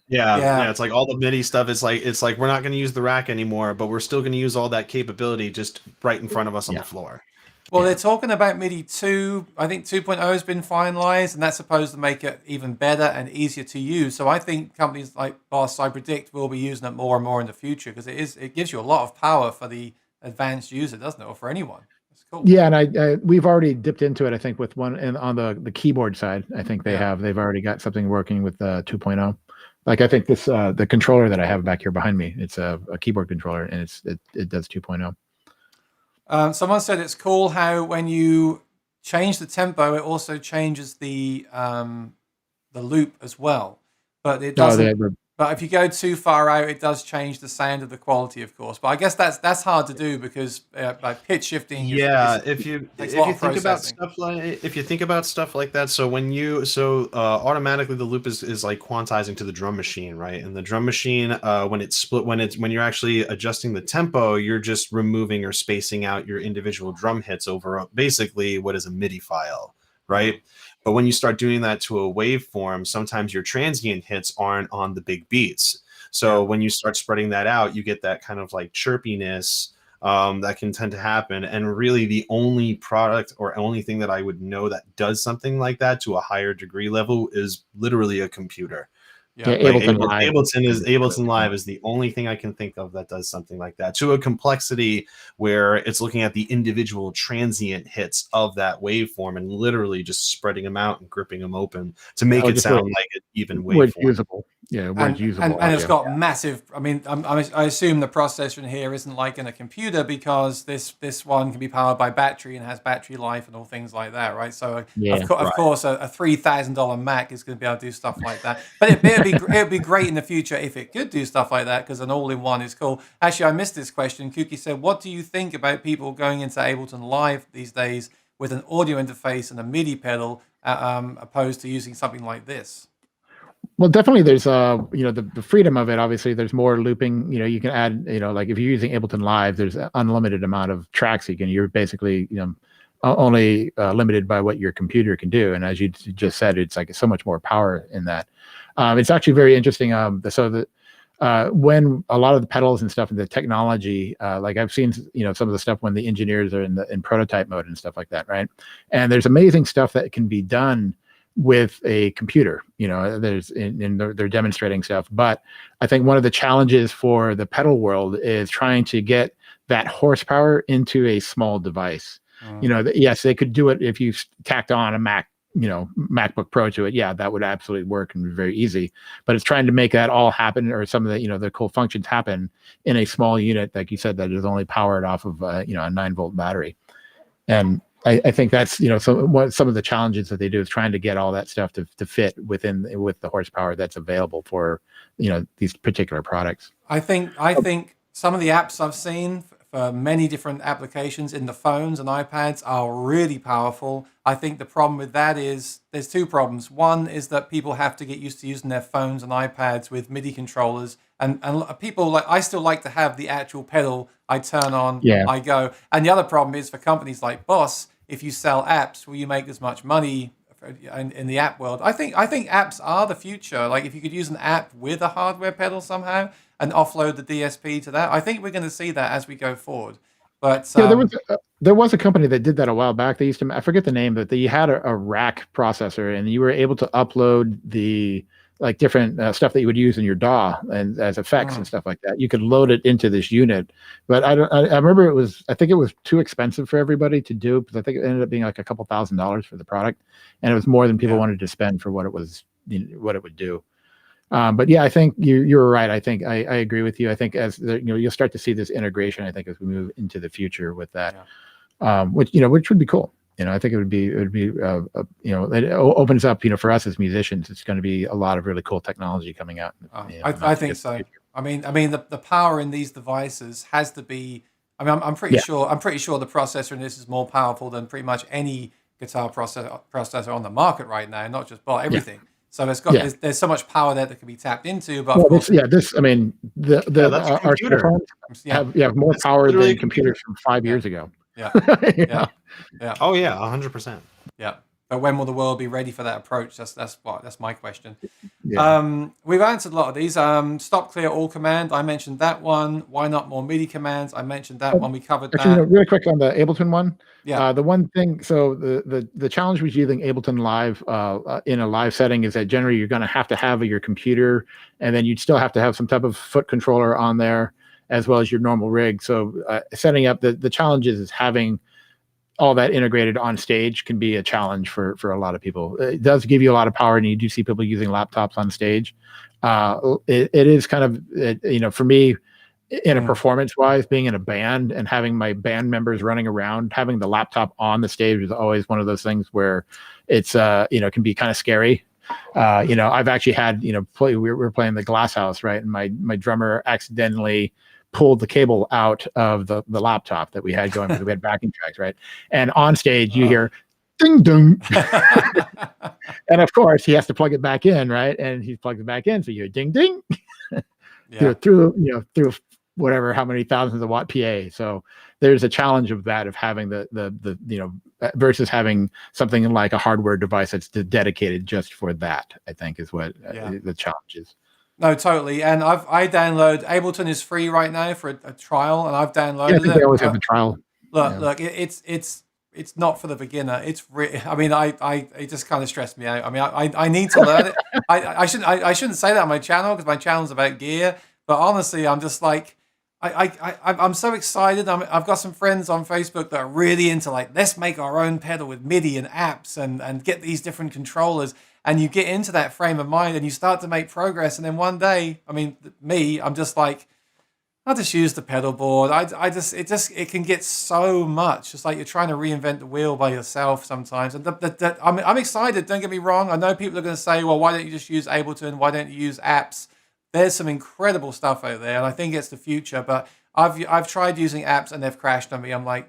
Yeah. It's like all the MIDI stuff. It's like we're not going to use the rack anymore, but we're still going to use all that capability just right in front of us on the floor. Well, they're talking about MIDI 2. I think 2.0 has been finalized, and that's supposed to make it even better and easier to use. So I think companies like Boss, I predict, will be using it more and more in the future because it gives you a lot of power for the advanced user, doesn't it, or for anyone. It's cool. Yeah, and we've already dipped into it. I think with one, and on the keyboard side, I think they've already got something working with 2.0. Like I think this the controller that I have back here behind me, it's a keyboard controller, and it does 2.0. Someone said it's cool how when you change the tempo, it also changes the loop as well, but it doesn't. But if you go too far out, it does change the sound of the quality, of course. But I guess that's hard to do because like pitch shifting. If you think about stuff like that, so when automatically the loop is like quantizing to the drum machine, right? And the drum machine, when you're actually adjusting the tempo, you're just removing or spacing out your individual drum hits over basically what is a MIDI file, right? But when you start doing that to a waveform, sometimes your transient hits aren't on the big beats. So when you start spreading that out, you get that kind of like chirpiness that can tend to happen. And really the only product or only thing that I would know that does something like that to a higher degree level is literally a computer. Ableton Live is the only thing I can think of that does something like that to a complexity where it's looking at the individual transient hits of that waveform and literally just spreading them out and gripping them open to make it sound like an even waveform. Usable. Yeah, usable. And it's got massive. I mean, I assume the processor in here isn't like in a computer because this one can be powered by battery and has battery life and all things like that, right? So of course, a $3,000 Mac is going to be able to do stuff like that. But it'd be great in the future if it could do stuff like that because an all-in-one is cool. Actually, I missed this question. Kuki said, "What do you think about people going into Ableton Live these days with an audio interface and a MIDI pedal, opposed to using something like this?" Well, definitely there's the freedom of it. Obviously there's more looping, you can add, like if you're using Ableton Live, there's an unlimited amount of tracks you're basically, only limited by what your computer can do. And as you just said, it's like so much more power in that. It's actually very interesting. When a lot of the pedals and stuff and the technology, like I've seen, some of the stuff when the engineers are in prototype mode and stuff like that, right? And there's amazing stuff that can be done with a computer. They're demonstrating stuff. But I think one of the challenges for the pedal world is trying to get that horsepower into a small device. Yes, they could do it if you tacked on a MacBook Pro to it. Yeah, that would absolutely work and be very easy. But it's trying to make that all happen, or some of the cool functions happen in a small unit, like you said, that is only powered off of a 9-volt battery. And I think that's some of the challenges that they do is trying to get all that stuff to fit with the horsepower that's available for these particular products. I think some of the apps I've seen for many different applications in the phones and iPads are really powerful. I think the problem with that is there's two problems. One is that people have to get used to using their phones and iPads with MIDI controllers, and people I still like to have the actual pedal. I turn on, I go. And the other problem is for companies like Boss, if you sell apps, will you make as much money in the app world? I think apps are the future. Like if you could use an app with a hardware pedal somehow and offload the DSP to that, I think we're going to see that as we go forward. But there was a company that did that a while back. They used to, I forget the name, but they had a rack processor, and you were able to upload the different stuff that you would use in your DAW and as effects and stuff like that. You could load it into this unit, but I remember I think it was too expensive for everybody to do, because I think it ended up being like a couple $1,000s for the product, and it was more than people wanted to spend for what it was, what it would do. But yeah, I think you're right. I think I agree with you. I think as you'll start to see this integration, I think, as we move into the future with that, which would be cool. I think it would be it opens up, for us as musicians, it's going to be a lot of really cool technology coming out. I think so. I mean, the power in these devices has to be. I mean, I'm pretty sure the processor in this is more powerful than pretty much any guitar processor on the market right now. Not just everything. Yeah. So there's so much power there that can be tapped into. But our phones have more power than computers from 5 years ago. Yeah. Oh yeah, 100%. Yeah. But when will the world be ready for that approach? That's my question. Yeah. We've answered a lot of these. Stop, clear, all command. I mentioned that one. Why not more MIDI commands? I mentioned that one. We covered that. Really quick on the Ableton one. Yeah. The one thing. So the challenge with using Ableton Live in a live setting is that generally you're going to have your computer, and then you'd still have to have some type of foot controller on there, as well as your normal rig. So setting up the challenges is having all that integrated on stage can be a challenge for a lot of people. It does give you a lot of power, and you do see people using laptops on stage. It is kind of, for me, in a performance wise, being in a band and having my band members running around, having the laptop on the stage is always one of those things where it's, can be kind of scary. I've actually had, we were playing the Glass House, right? And my drummer accidentally pulled the cable out of the laptop that we had going, because we had backing tracks, right? And on stage you hear ding dong. And of course he has to plug it back in, right? And he plugs it back in, so you hear ding ding through whatever, how many thousands of watt PA. So there's a challenge of that, of having the versus having something like a hardware device that's dedicated just for that, I think is what the challenge is. No, totally. And I download Ableton is free right now for a trial, and I've downloaded it. I think they always have a trial. Look, it's not for the beginner. It's it just kind of stressed me out. I mean, I need to learn it. I shouldn't say that on my channel, because my channel's about gear. But honestly, I'm just like, I'm so excited. I've got some friends on Facebook that are really into let's make our own pedal with MIDI and apps and get these different controllers. And you get into that frame of mind and you start to make progress. And then one day, I'm just like, I'll just use the pedal board. It can get so much. It's like you're trying to reinvent the wheel by yourself sometimes. And I'm excited. Don't get me wrong. I know people are going to say, well, why don't you just use Ableton? Why don't you use apps? There's some incredible stuff out there, and I think it's the future. But I've tried using apps and they've crashed on me. I'm like,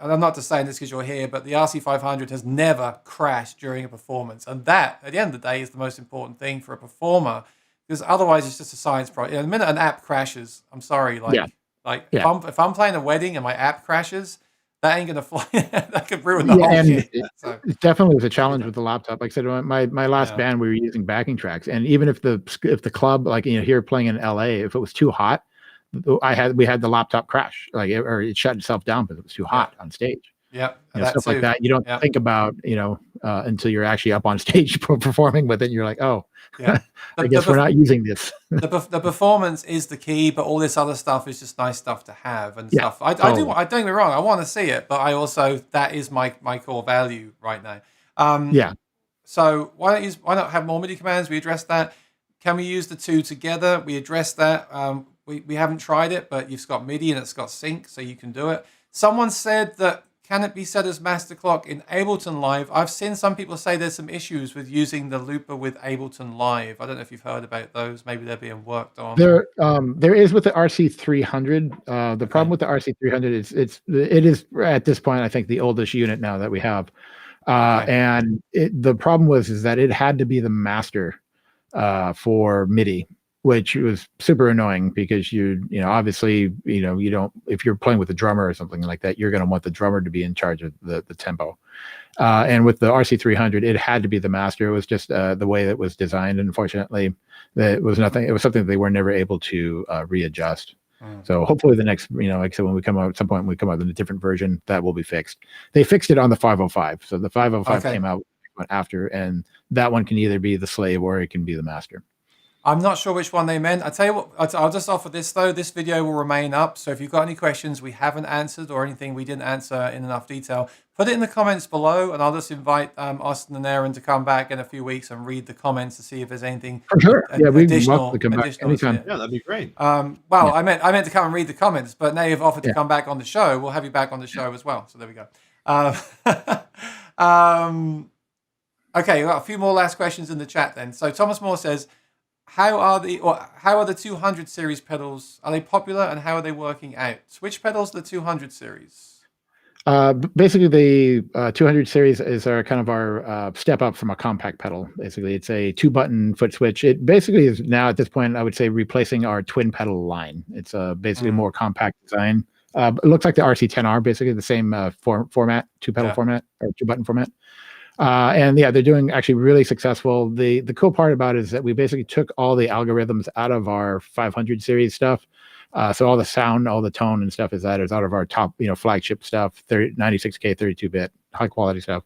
and I'm not just saying this because you're here, but the RC500 has never crashed during a performance. And that, at the end of the day, is the most important thing for a performer, because otherwise it's just a science project. The minute an app crashes, I'm sorry. If I'm playing a wedding and my app crashes, that ain't gonna fly. That could ruin the Yeah, whole and kit. it So it definitely was a challenge with the laptop. Like I said, my last yeah, band, we were using backing tracks, and even if the club, like, here playing in LA, if it was too hot, we had the laptop crash, like, or it shut itself down because it was too yeah, hot on stage. yeah, and that Stuff like too. that. You don't Yeah, think about, until you're actually up on stage performing with it. And you're like, oh, yeah. I guess we're not using this. The performance is the key, but all this other stuff is just nice stuff to have and Yeah, stuff. I totally. don't get me wrong, I want to see it, but I also, that is my core value right now. Yeah. So why not have more MIDI commands? We addressed that. Can we use the two together? We addressed that. We haven't tried it, but you've got MIDI and it's got sync, so you can do it. Someone said that, can it be set as master clock in Ableton Live? I've seen some people say there's some issues with using the looper with Ableton Live. I don't know if you've heard about those. Maybe they're being worked on. There is with the RC300. The problem with the RC300 is it is at this point, I think, the oldest unit now that we have. And the problem is that it had to be the master for MIDI, which was super annoying because obviously, you don't, if you're playing with a drummer or something like that, you're going to want the drummer to be in charge of the tempo. And with the RC300, it had to be the master. It was just the way it was designed. Unfortunately, it was something that they were never able to readjust. So hopefully the next, like I said, when we come out at some point, when we come out with a different version, that will be fixed. They fixed it on the 505. So the 505 came out after, and that one can either be the slave or it can be the master. I'm not sure which one they meant. I tell you what, I'll just offer this though. This video will remain up. So if you've got any questions we haven't answered or anything we didn't answer in enough detail, put it in the comments below, and I'll just invite Austin and Aaron to come back in a few weeks and read the comments to see if there's anything for sure. Yeah, we additional. To come back anytime. Yeah, that'd be great. Well, yeah. I meant to come and read the comments, but now you've offered to come back on the show. We'll have you back on the show as well. So there we go. Okay, we've got a few more last questions in the chat then. So Thomas Moore says, how are the 200 series pedals? Are they popular, and how are they working out? Which pedals are the 200 series? Basically, the 200 series is our step up from a compact pedal. Basically, it's a 2-button foot switch. It basically is now at this point, I would say, replacing our twin pedal line. It's basically a more compact design. It looks like the RC10R, basically the same format, 2-pedal format or 2-button format. And yeah, they're doing actually really successful. The cool part about it is that we basically took all the algorithms out of our 500 series stuff. So all the sound, all the tone and stuff is out of our top, flagship stuff, 96K, 32-bit, high quality stuff.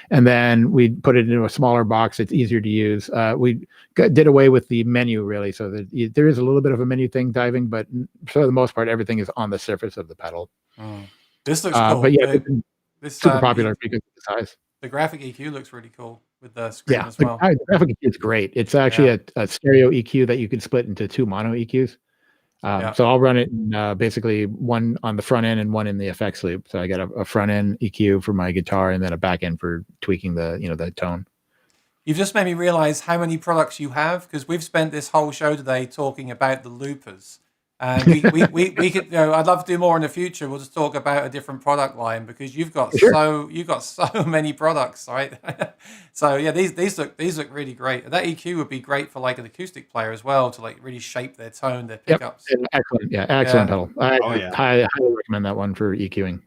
And then we put it into a smaller box. It's easier to use. We did away with the menu, really. So that there is a little bit of a menu thing diving, but for the most part, everything is on the surface of the pedal. This looks cool. But yeah, it's super popular because of the size. The graphic EQ looks really cool with the screen as well. The graphic EQ is great. It's actually a stereo EQ that you can split into 2 mono EQs. So I'll run it in, basically one on the front end and one in the effects loop. So I got a front end EQ for my guitar and then a back end for tweaking the tone. You've just made me realize how many products you have, because we've spent this whole show today talking about the loopers. And we could, I'd love to do more in the future. We'll just talk about a different product line, because you've got so many products, right? So yeah, these look really great. That EQ would be great for like an acoustic player as well, to like really shape their tone, their pickups. Excellent, excellent pedal. I highly recommend that one for EQing.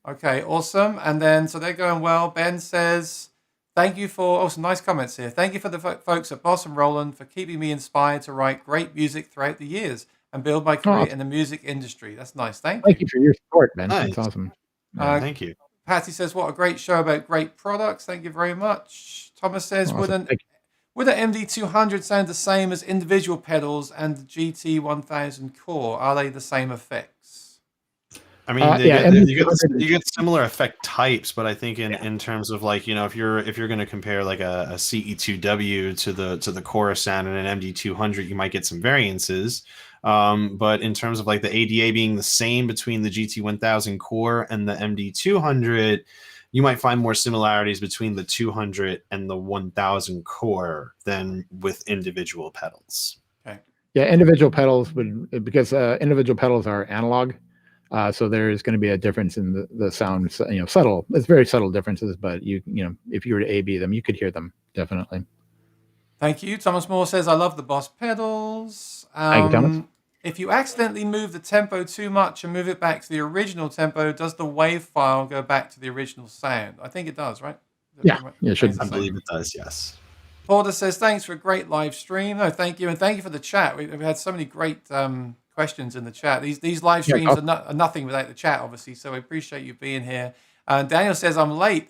Okay, awesome. And then so they're going well. Ben says, thank you for some nice comments here. Thank you for the folks at Boss and Roland for keeping me inspired to write great music throughout the years and build my career in the music industry. That's nice. Thank you for your support, man. Nice. That's awesome. Thank you. Patty says, what a great show about great products. Thank you very much. Thomas says, awesome. Would an MD200 sound the same as individual pedals and the GT1000 core? Are they the same effects? I mean, you get similar effect types, but I think in terms of like, if you're going to compare like a CE2W to the chorus sound and an MD200, you might get some variances. But in terms of like the ADA being the same between the GT1000 core and the MD200, you might find more similarities between the 200 and the 1000 core than with individual pedals. Okay. Yeah, individual pedals because individual pedals are analog. So there's going to be a difference in the sound, subtle. It's very subtle differences, but if you were to A/B them, you could hear them definitely. Thank you. Thomas Moore says, I love the Boss pedals. Thank you, Thomas. If you accidentally move the tempo too much and move it back to the original tempo, does the wave file go back to the original sound? I think it does, right? Yeah, it should. I believe it does, yes. Porter says, thanks for a great live stream. No, thank you. And thank you for the chat. We've had so many great questions in the chat. These live streams are nothing without the chat, obviously. So I appreciate you being here. Daniel says, I'm late.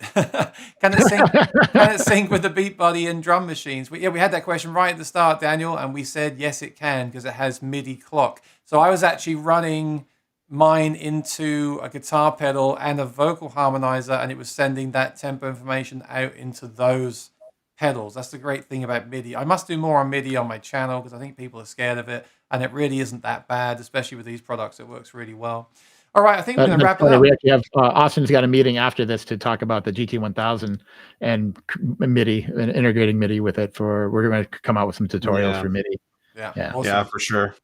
Can it sync with the Beat Buddy and drum machines? We had that question right at the start, Daniel. And we said, yes, it can, because it has MIDI clock. So I was actually running mine into a guitar pedal and a vocal harmonizer, and it was sending that tempo information out into those pedals. That's the great thing about MIDI. I must do more on MIDI on my channel because I think people are scared of it, and it really isn't that bad, especially with these products. It works really well. All right, I think we're going to wrap it up. We actually have Austin's got a meeting after this to talk about the GT1000 and MIDI and integrating MIDI with it. We're going to come out with some tutorials for MIDI. Yeah, awesome. Yeah, for sure.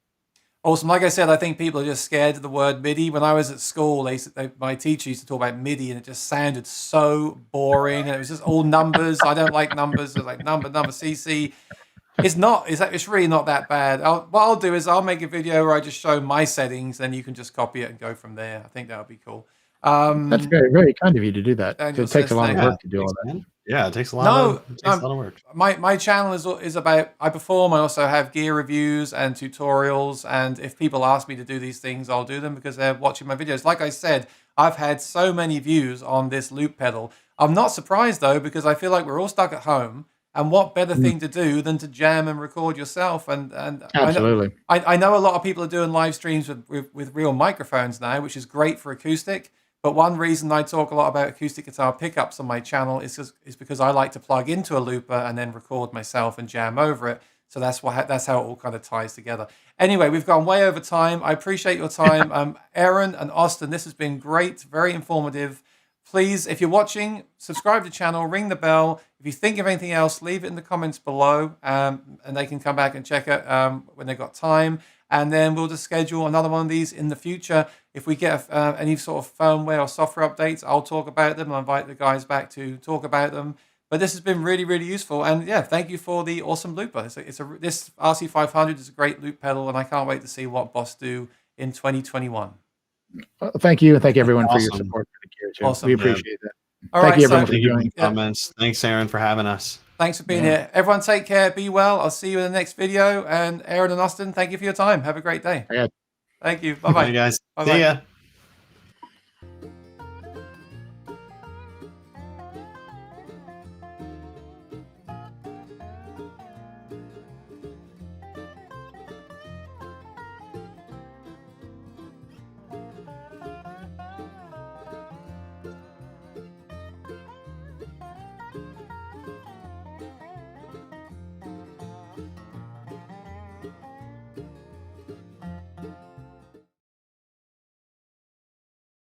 Awesome. Like I said, I think people are just scared of the word MIDI. When I was at school, my teacher used to talk about MIDI, and it just sounded so boring. And it was just all numbers. I don't like numbers. It's like number, CC. It's not. It's really not that bad. What I'll do is I'll make a video where I just show my settings, then you can just copy it and go from there. I think that would be cool. That's very, very kind of you to do that. It takes a lot of work to do all that. Yeah, it takes a lot of work. My channel is about, I perform. I also have gear reviews and tutorials. And if people ask me to do these things, I'll do them because they're watching my videos. Like I said, I've had so many views on this loop pedal. I'm not surprised, though, because I feel like we're all stuck at home. And what better thing to do than to jam and record yourself? And absolutely. I know a lot of people are doing live streams with real microphones now, which is great for acoustic. But one reason I talk a lot about acoustic guitar pickups on my channel is because I like to plug into a looper and then record myself and jam over it. So that's how it all kind of ties together. Anyway, we've gone way over time. I appreciate your time. Aaron and Austin, this has been great, very informative. Please, if you're watching, subscribe to the channel, ring the bell. If you think of anything else, leave it in the comments below, and they can come back and check it when they've got time. And then we'll just schedule another one of these in the future. If we get any sort of firmware or software updates, I'll talk about them. I'll invite the guys back to talk about them. But this has been really, really useful. And yeah, thank you for the awesome looper. This RC500 is a great loop pedal, and I can't wait to see what Boss do in 2021. Thank you, and thank everyone for your support for the gear too. Awesome. We appreciate that. Thank you everyone for joining. Comments. Thanks, Aaron, for having us. Thanks for being here. Everyone take care. Be well. I'll see you in the next video. And Aaron and Austin, thank you for your time. Have a great day. Thank you. Bye-bye. Bye, guys. Bye-bye. See ya.